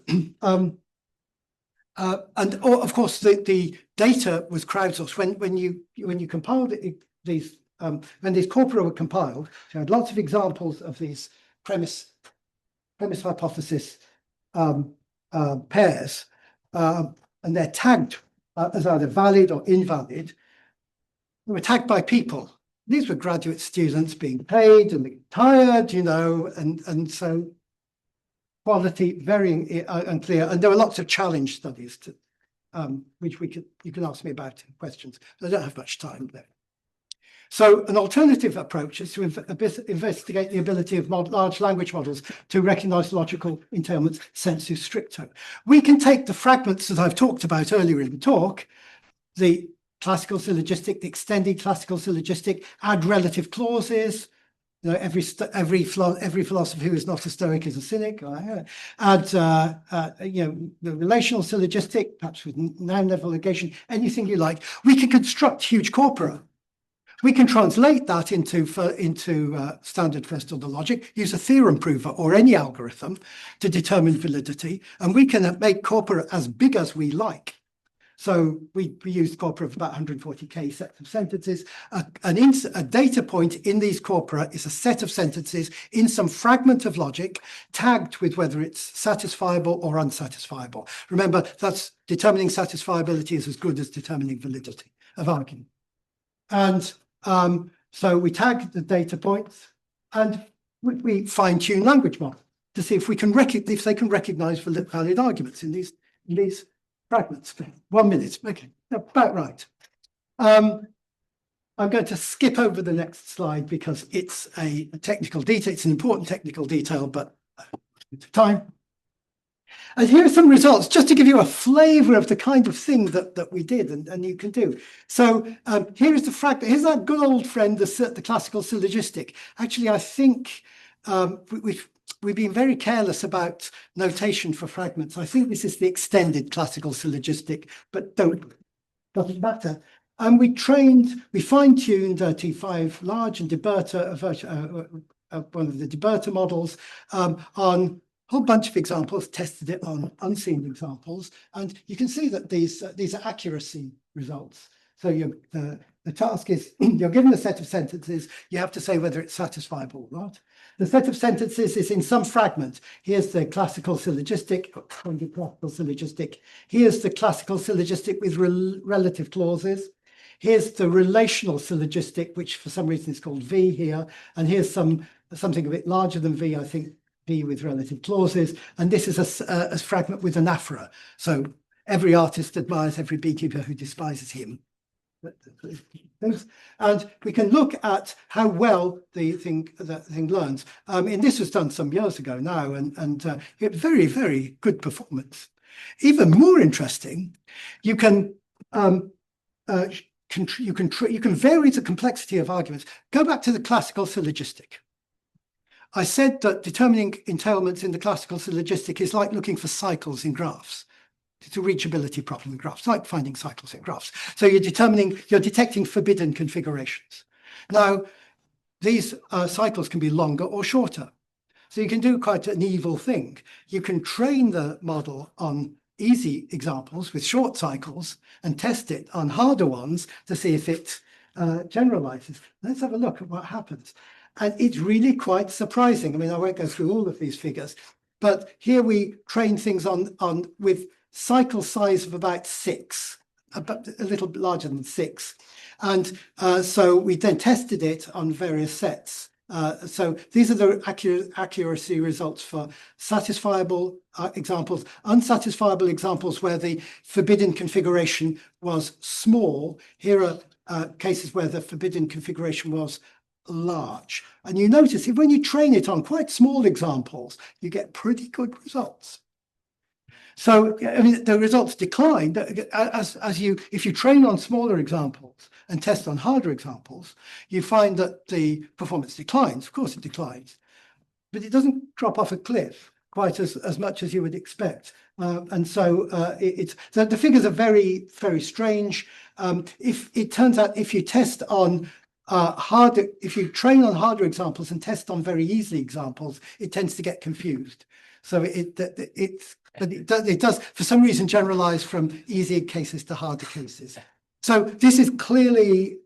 of course, the data was crowdsourced. When you compiled these, when these corpora were compiled, you had lots of examples of these premise hypothesis pairs, and they're tagged as either valid or invalid. They were tagged by people. These were graduate students being paid and tired, you know, and so quality very unclear. And there were lots of challenge studies to, which you can ask me about in questions. I don't have much time there. So an alternative approach is to investigate the ability of large language models to recognize logical entailments sensu stricto. We can take the fragments that I've talked about earlier in the talk, the classical syllogistic, the extended classical syllogistic, add relative clauses. You know, every philosopher who is not a Stoic is a cynic. Add the relational syllogistic, perhaps with noun level negation, anything you like. We can construct huge corpora. We can translate that into standard first order logic, use a theorem prover or any algorithm to determine validity, and we can make corpora as big as we like. So we used corpora of about 140k sets of sentences. A data point in these corpora is a set of sentences in some fragment of logic tagged with whether it's satisfiable or unsatisfiable. Remember, that's determining satisfiability is as good as determining validity of argument. And so we tag the data points and we fine-tune language model to see if they can recognize valid arguments in these fragments. 1 minute. Okay, about right. I'm going to skip over the next slide because it's a technical detail. It's an important technical detail, but time. And here are some results, just to give you a flavor of the kind of thing that we did and you can do. So here is the fragment. Here's that good old friend, the classical syllogistic. Actually, I think we've been very careless about notation for fragments. I think this is the extended classical syllogistic, but doesn't matter. And we fine-tuned T5 large and DeBerta, one of the DeBerta models, on a whole bunch of examples, tested it on unseen examples, and you can see that these are accuracy results. So the task is you're given a set of sentences, you have to say whether it's satisfiable or not. The set of sentences is in some fragment. Here's the classical syllogistic, Here's the classical syllogistic with relative clauses. Here's the relational syllogistic, which for some reason is called V here. And here's something a bit larger than V, I think, V with relative clauses. And this is a fragment with anaphora. So every artist admires every beekeeper who despises him. And we can look at how well the thing learns. And this was done some years ago now, and it very, very good performance. Even more interesting, you can vary the complexity of arguments. Go back to the classical syllogistic. I said that determining entailments in the classical syllogistic is like looking for cycles in graphs. It's a reachability problem in graphs, like finding cycles in graphs. So you're detecting forbidden configurations. Now, these cycles can be longer or shorter. So you can do quite an evil thing. You can train the model on easy examples with short cycles and test it on harder ones to see if it generalizes. Let's have a look at what happens. And it's really quite surprising. I mean, I won't go through all of these figures, but here we train things on with cycle size of about 6, about a little bit larger than 6. And so we then tested it on various sets. So these are the accuracy results for satisfiable examples, unsatisfiable examples where the forbidden configuration was small. Here are cases where the forbidden configuration was large. And you notice when you train it on quite small examples, you get pretty good results. So, I mean, the results decline if you train on smaller examples and test on harder examples, you find that the performance declines. Of course, it declines, but it doesn't drop off a cliff quite as much as you would expect. And so the figures are very, very strange. If it turns out if you test on if you train on harder examples and test on very easy examples, it tends to get confused. So it does, for some reason, generalize from easier cases to harder cases. So this is clearly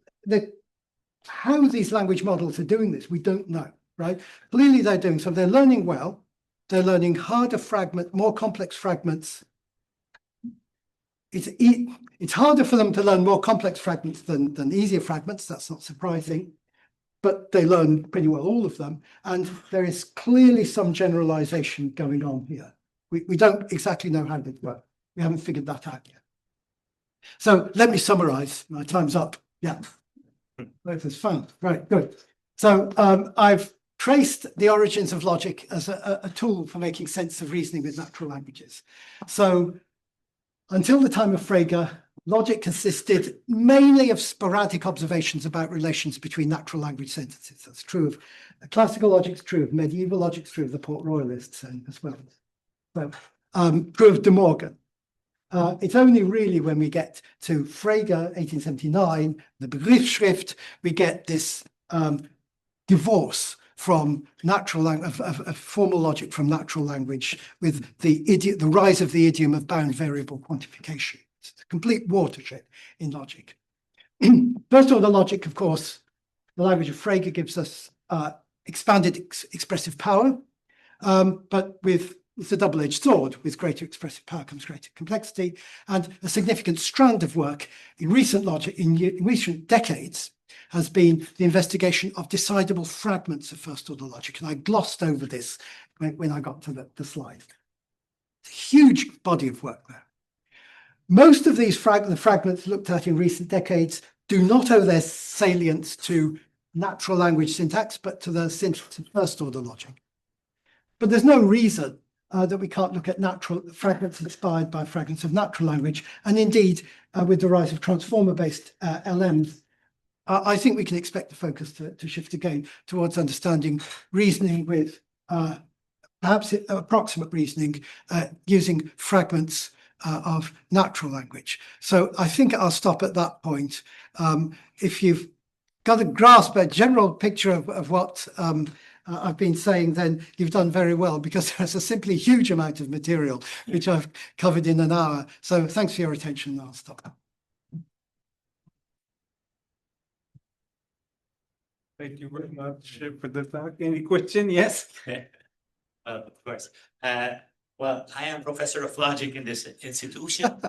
how these language models are doing this. We don't know, right? Clearly they're doing so. They're learning well. They're learning harder more complex fragments. It's harder for them to learn more complex fragments than easier fragments. That's not surprising. But they learn pretty well all of them. And there is clearly some generalization going on here. We don't exactly know how they work. We haven't figured that out yet. So let me summarize. My time's up. Yeah. Both is fun. Right, good. So I've traced the origins of logic as a tool for making sense of reasoning with natural languages. So until the time of Frege, logic consisted mainly of sporadic observations about relations between natural language sentences. That's true of classical logic, it's true of medieval logic, it's true of the Port Royalists as well. So, true of De Morgan. It's only really when we get to Frege, 1879, the Begriffsschrift, we get this divorce from natural language, of formal logic from natural language, with the rise of the idiom of bound variable quantification. It's a complete watershed in logic. First order logic, of course, the language of Frege gives us expanded expressive power, but it's a double-edged sword. With greater expressive power comes greater complexity, and a significant strand of work in recent logic, in recent decades, has been the investigation of decidable fragments of first-order logic. And I glossed over this when I got to the slide. It's a huge body of work there. Most of these fragments looked at in recent decades do not owe their salience to natural language syntax, but to the syntax of first-order logic. But there's no reason that we can't look at natural fragments inspired by fragments of natural language. And indeed, with the rise of transformer-based LMs, I think we can expect the focus to shift again towards understanding reasoning with perhaps approximate reasoning using fragments of natural language. So I think I'll stop at that point. If you've got a grasp, a general picture of what I've been saying, then you've done very well, because there's a simply huge amount of material which I've covered in an hour. So thanks for your attention. I'll stop. Thank you very much for the talk. Any question? Yes? Of course. Well, I am professor of logic in this institution.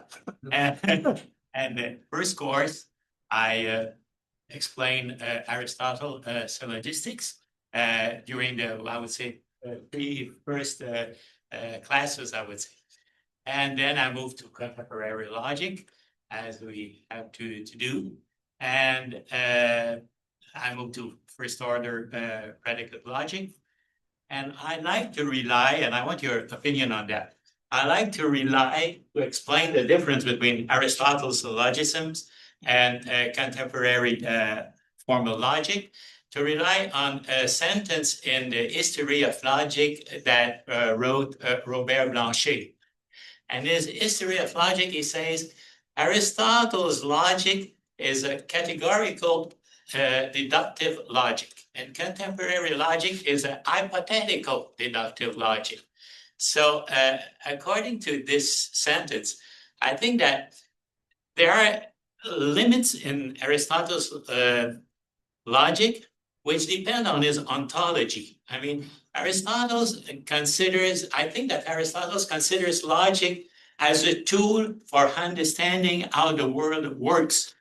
And the first course, I explain Aristotle syllogistics during the, I would say, three first classes, I would say. And then I moved to contemporary logic, as we have to do. And I moved to first order predicate logic. And I like to rely, and I want your opinion on that. I like to rely to explain the difference between Aristotle's syllogisms and contemporary formal logic, to rely on a sentence in the History of Logic that wrote Robert Blanchet. And his History of Logic, he says, Aristotle's logic is a categorical deductive logic, and contemporary logic is a hypothetical deductive logic. So according to this sentence, I think that there are limits in Aristotle's logic which depend on his ontology. I mean, Aristotle considers, I think that Aristotle considers logic as a tool for understanding how the world works.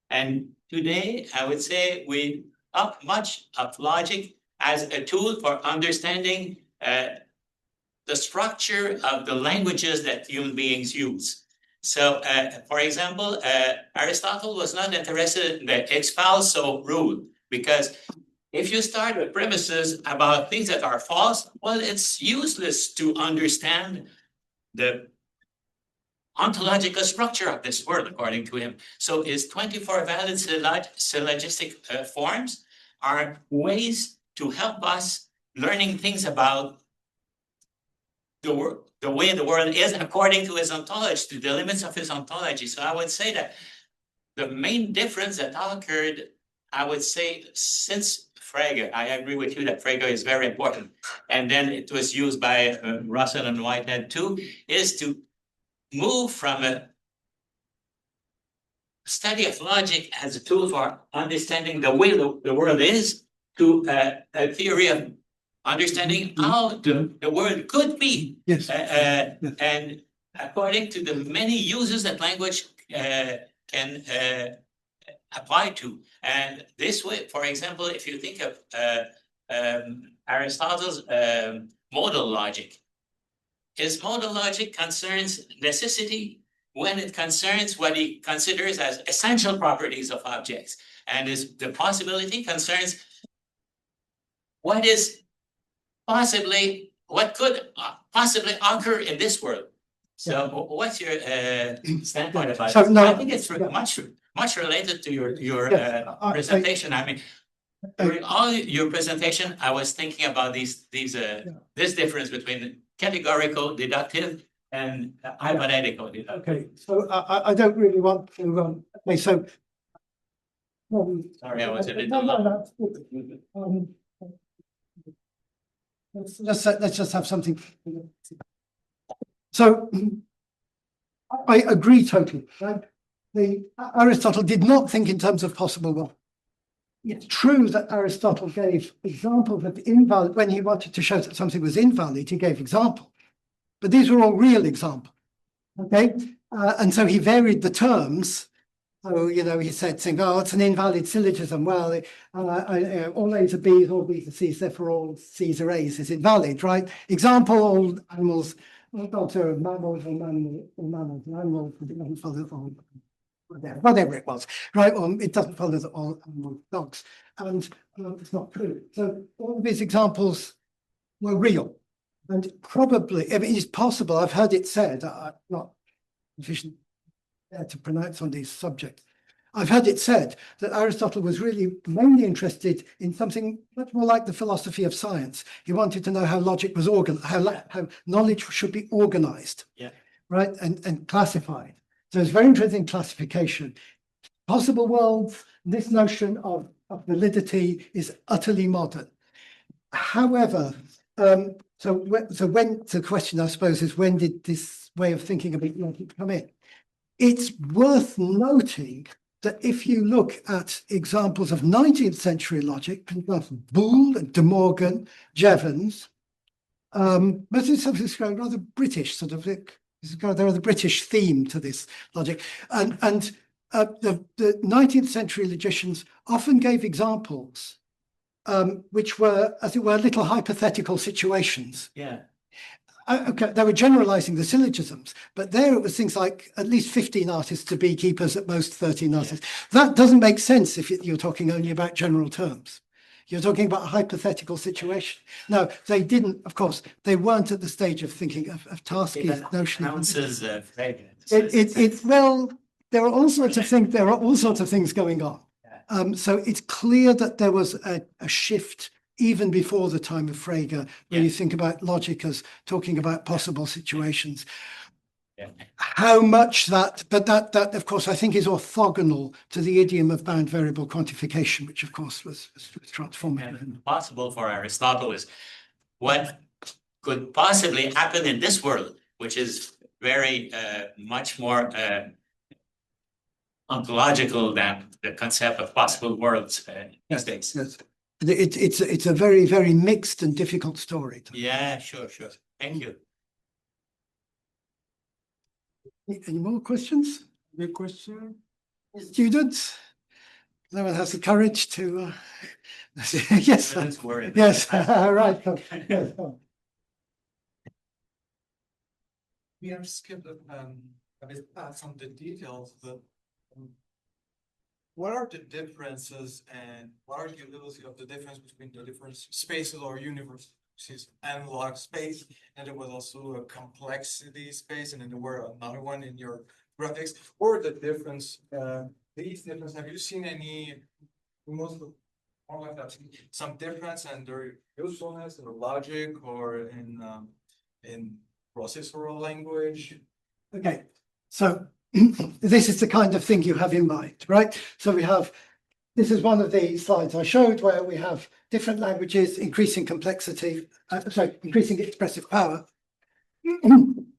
And today, I would say we up much of logic as a tool for understanding the structure of the languages that human beings use. So, for example, Aristotle was not interested in the expulso rule, because if you start with premises about things that are false, well, it's useless to understand the ontological structure of this world, according to him. So his 24 valid syllogistic forms are ways to help us learning things about the way the world is according to his ontology, to the limits of his ontology. So I would say that the main difference that occurred, I would say, since Frege, I agree with you that Frege is very important, and then it was used by Russell and Whitehead too, is to move from a study of logic as a tool for understanding the way the world is to a theory of understanding how the world could be. Yes. And according to the many uses that language can apply to. And this way, for example, if you think of Aristotle's modal logic, his modal logic concerns necessity when it concerns what he considers as essential properties of objects. and the possibility concerns what could possibly occur in this world. So what's your standpoint about So, it? no, I think it's much related to your presentation. I mean, during all your presentation, I was thinking about this difference between categorical deductive and hypothetical deductive. Okay, so I don't really want to, okay, so. Sorry, I was a No, little no, long. that's good. Let's just have something. So I agree totally, right? Aristotle did not think in terms of possible world. It's true that Aristotle gave examples of invalid, when he wanted to show that something was invalid, he gave examples. But these were all real examples, okay? And so he varied the terms. So, you know, he said, saying, oh, it's an invalid syllogism. Well, all A's are B's, all B's are C's, therefore all C's are A's is invalid, right? Example, all animals, all dogs are mammals, or mammals, and animals, it doesn't follow all, whatever it was, right? It doesn't follow that all animals are dogs. And it's not true. So all of these examples were real. And probably, I mean, it's possible, I've heard it said, I'm not efficient to pronounce on these subjects. I've heard it said that Aristotle was really mainly interested in something much more like the philosophy of science. He wanted to know how logic was organized, how knowledge should be organized, right, and classified. So it's very interesting classification. Possible worlds, this notion of validity is utterly modern. However, so when the question, I suppose, is when did this way of thinking about logic come in? It's worth noting that if you look at examples of 19th century logic, for example, Boole, De Morgan, Jevons, most of this is going rather British, sort of, there are the British theme to this logic. And the 19th century logicians often gave examples which were, as it were, little hypothetical situations. Yeah. Okay, they were generalizing the syllogisms, but there it was things like at least 15 artists to beekeepers, at most 13 artists. That doesn't make sense if you're talking only about general terms. You're talking about a hypothetical situation. No, they didn't, of course, they weren't at the stage of thinking of Tarski's notion. Well, there are all sorts of things, there are all sorts of things going on. So it's clear that there was a shift even before the time of Frege, when you think about logic as talking about possible situations. How much that, but that of course, I think is orthogonal to the idiom of bound variable quantification, which of course was transformative. Possible for Aristotle is what could possibly happen in this world, which is very much more ontological than the concept of possible worlds these days. Yes. It's a very, very mixed and difficult story. Yeah, sure. Thank you. Any more questions? Big question. Students? No one has the courage to. Yes. Don't worry. Yes. Right. Yes. We have skipped a bit past some of the details, but what are the differences and what are the ability of the difference between the different spaces or universes? Analog space, and there was also a complexity space, and then there were another one in your graphics. Or the difference, these difference, have you seen any most of more like that, some difference in their usefulness in logic or in processual language? Okay. So this is the kind of thing you have in mind, right? So we have, this is one of the slides I showed where we have different languages, increasing complexity, increasing expressive power,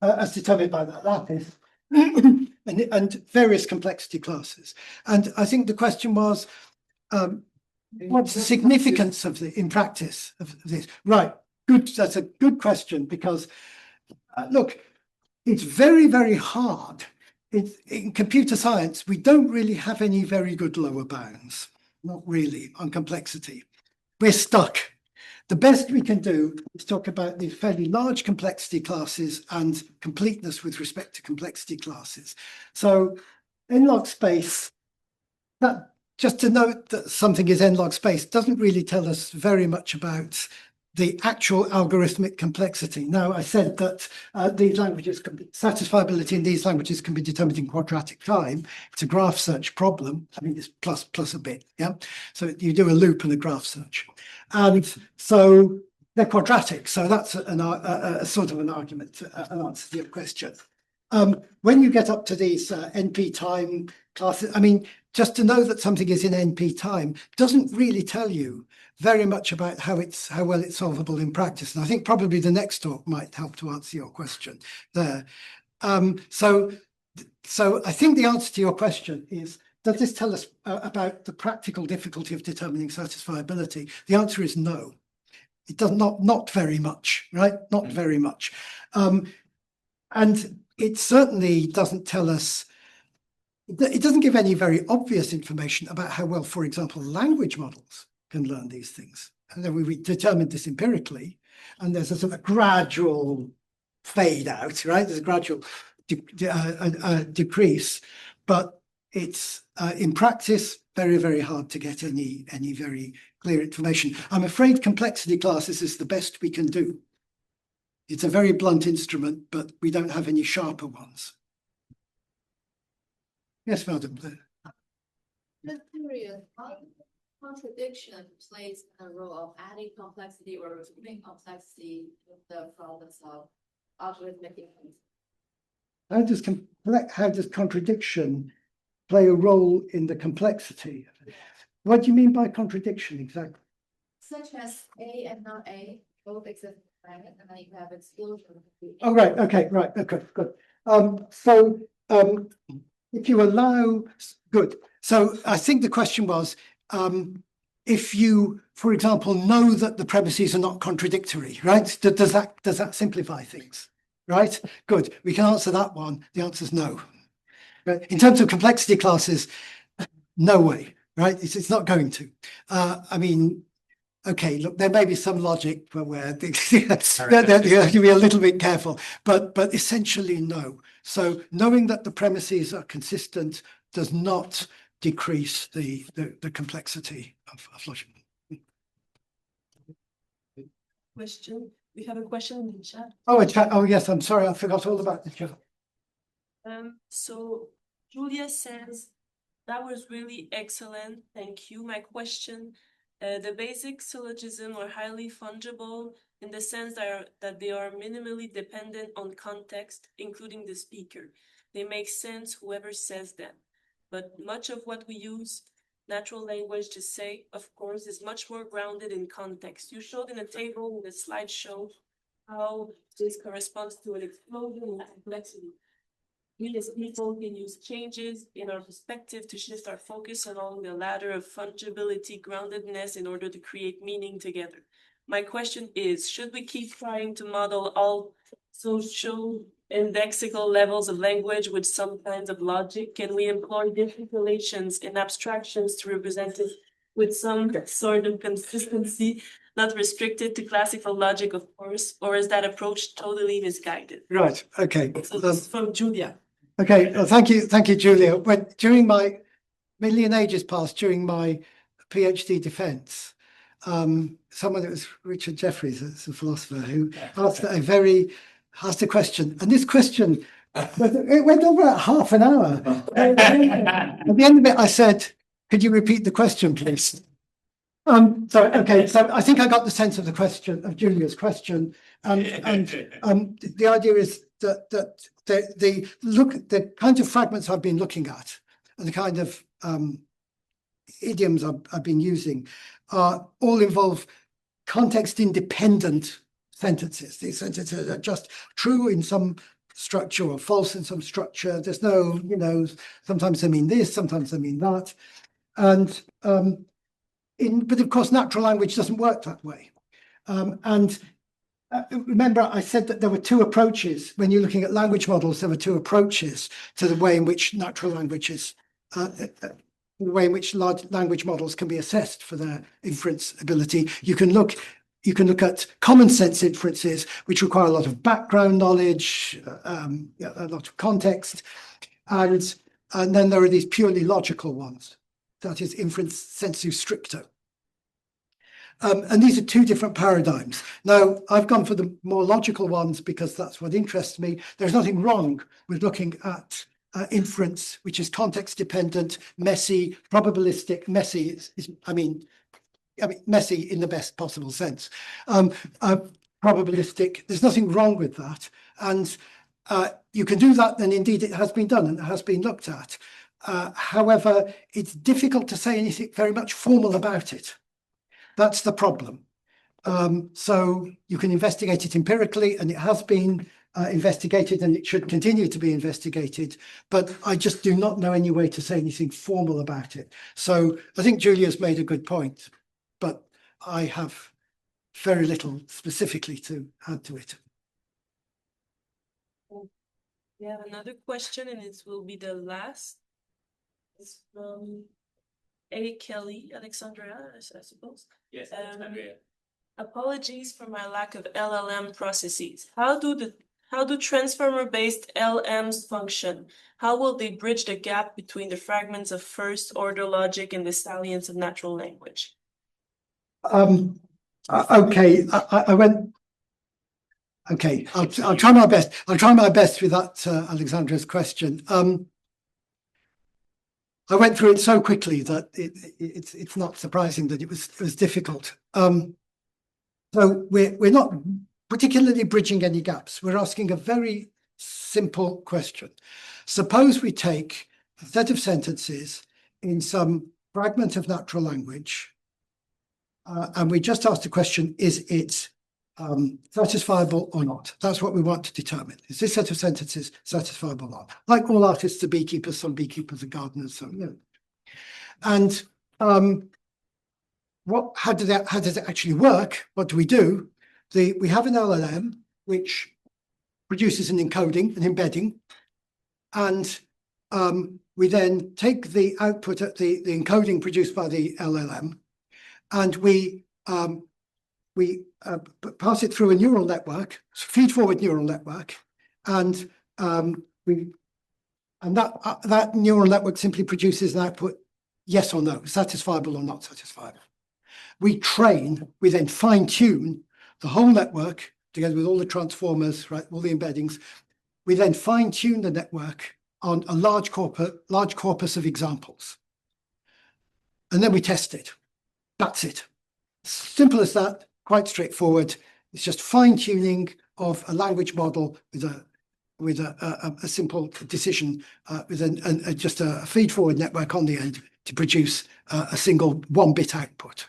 as determined by that lattice, and various complexity classes. And I think the question was, what's the significance of in practice of this? Right, good. That's a good question because, look, it's very, very hard. In computer science, we don't really have any very good lower bounds, not really, on complexity. We're stuck. The best we can do is talk about these fairly large complexity classes and completeness with respect to complexity classes. So in log space, that just to note that something is n-log space doesn't really tell us very much about the actual algorithmic complexity. Now, I said that these languages satisfiability in these languages can be determined in quadratic time. It's a graph search problem. I mean, it's plus a bit, yeah? So you do a loop and a graph search. And so they're quadratic. So that's a sort of an argument, an answer to your question. When you get up to these NP time classes, I mean, just to know that something is in NP time doesn't really tell you very much about how well it's solvable in practice. And I think probably the next talk might help to answer your question there. So I think the answer to your question is, does this tell us about the practical difficulty of determining satisfiability? The answer is no. It does not very much, right? Not very much. And it certainly doesn't tell us, it doesn't give any very obvious information about how well, for example, language models can learn these things. And then we determined this empirically, and there's a sort of gradual fade out, right? There's a gradual decrease, but it's in practice very, very hard to get any very clear information. I'm afraid complexity classes is the best we can do. It's a very blunt instrument, but we don't have any sharper ones. Yes, madam. Just curious, how contradiction plays a role of adding complexity or removing complexity with the problems of algorithmic inference? How does contradiction play a role in the complexity? What do you mean by contradiction exactly? Such as A and not A both exist in planet, and then you have exclusion. Oh, right. Okay, right. Okay, good. If you allow, good. So I think the question was, if you, for example, know that the premises are not contradictory, right? Does that simplify things, right? Good. We can answer that one. The answer is no. Right? In terms of complexity classes, no way, right? It's not going to. I mean, okay, look, there may be some logic where you have to be a little bit careful, but essentially no. So knowing that the premises are consistent does not decrease the complexity of logic. Question. We have a question in the chat. Oh, a chat. Oh, yes. I'm sorry. I forgot all about the chat. So Julia says that was really excellent. Thank you. My question. The basic syllogism are highly fungible in the sense that they are minimally dependent on context, including the speaker. They make sense whoever says them. But much of what we use natural language to say, of course, is much more grounded in context. You showed in a table in the slideshow how this corresponds to an explosion in complexity. We as people can use changes in our perspective to shift our focus along the ladder of fungibility, groundedness in order to create meaning together. My question is, should we keep trying to model all social indexical levels of language with some kinds of logic? Can we employ different relations and abstractions to represent it with some sort of consistency, not restricted to classical logic, of course, or is that approach totally misguided? Right. Okay. So this is from Julia. Okay. Well, thank you, Julia. During my million ages past, during my PhD defense, someone, it was Richard Jeffries, a philosopher, who asked a question, and this question it went on about half an hour. At the end of it, I said, "Could you repeat the question, please?" So I think I got the sense of the question, of Julia's question, and the idea is that the kinds of fragments I've been looking at and the kind of idioms I've been using all involve context-independent sentences. These sentences are just true in some structure or false in some structure. There's no, sometimes they mean this, sometimes they mean that. And but of course, natural language doesn't work that way. Remember, I said that there were two approaches. When you're looking at language models, there were two approaches to the way in which natural languages, the way in which large language models can be assessed for their inference ability. You can look at common sense inferences, which require a lot of background knowledge, a lot of context, and then there are these purely logical ones. that is inference sensu stricto. And these are two different paradigms. Now, I've gone for the more logical ones because that's what interests me. There's nothing wrong with looking at inference, which is context dependent, messy, probabilistic. Messy is I mean, messy in the best possible sense. Probabilistic. There's nothing wrong with that, and you can do that. And indeed, it has been done and it has been looked at. However, it's difficult to say anything very much formal about it. That's the problem. So you can investigate it empirically, and it has been investigated, and it should continue to be investigated. But I just do not know any way to say anything formal about it. So I think Julia's made a good point, but I have very little specifically to add to it. We have another question, and it will be the last. It's from A. Kelly, Alexandria, I suppose. Yes, Apologies for my lack of LLM processes. How do transformer-based LMs function? How will they bridge the gap between the fragments of first-order logic and the salience of natural language? Okay, I went. Okay, I'll try my best. I'll try my best with that Alexandra's question. I went through it so quickly that it's not surprising that it was difficult. So we're not particularly bridging any gaps. We're asking a very simple question. Suppose we take a set of sentences in some fragment of natural language, and we just ask the question, is it satisfiable or not? That's what we want to determine. Is this set of sentences satisfiable or not? Like all artists are beekeepers, some beekeepers are gardeners, so you know. And how does it actually work? What do? We have an LLM which produces an encoding, an embedding, and we then take the output, the encoding produced by the LLM, and we pass it through a neural network, feed-forward neural network, and that neural network simply produces an output, yes or no, satisfiable or not satisfiable. We then fine-tune the whole network together with all the transformers, right, all the embeddings. We then fine-tune the network on a large corpus of examples, and then we test it. That's it. Simple as that. Quite straightforward. It's just fine-tuning of a language model with a simple decision with just a feed-forward network on the end to produce a single 1-bit output.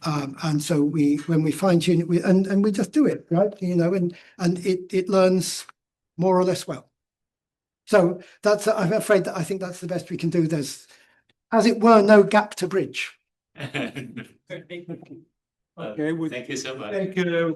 And so when we fine-tune it, and we just do it, right? You know, and it learns more or less well. So that's, I'm afraid that I think that's the best we can do. There's, as it were, no gap to bridge. Well, Okay, thank you so much. Thank you.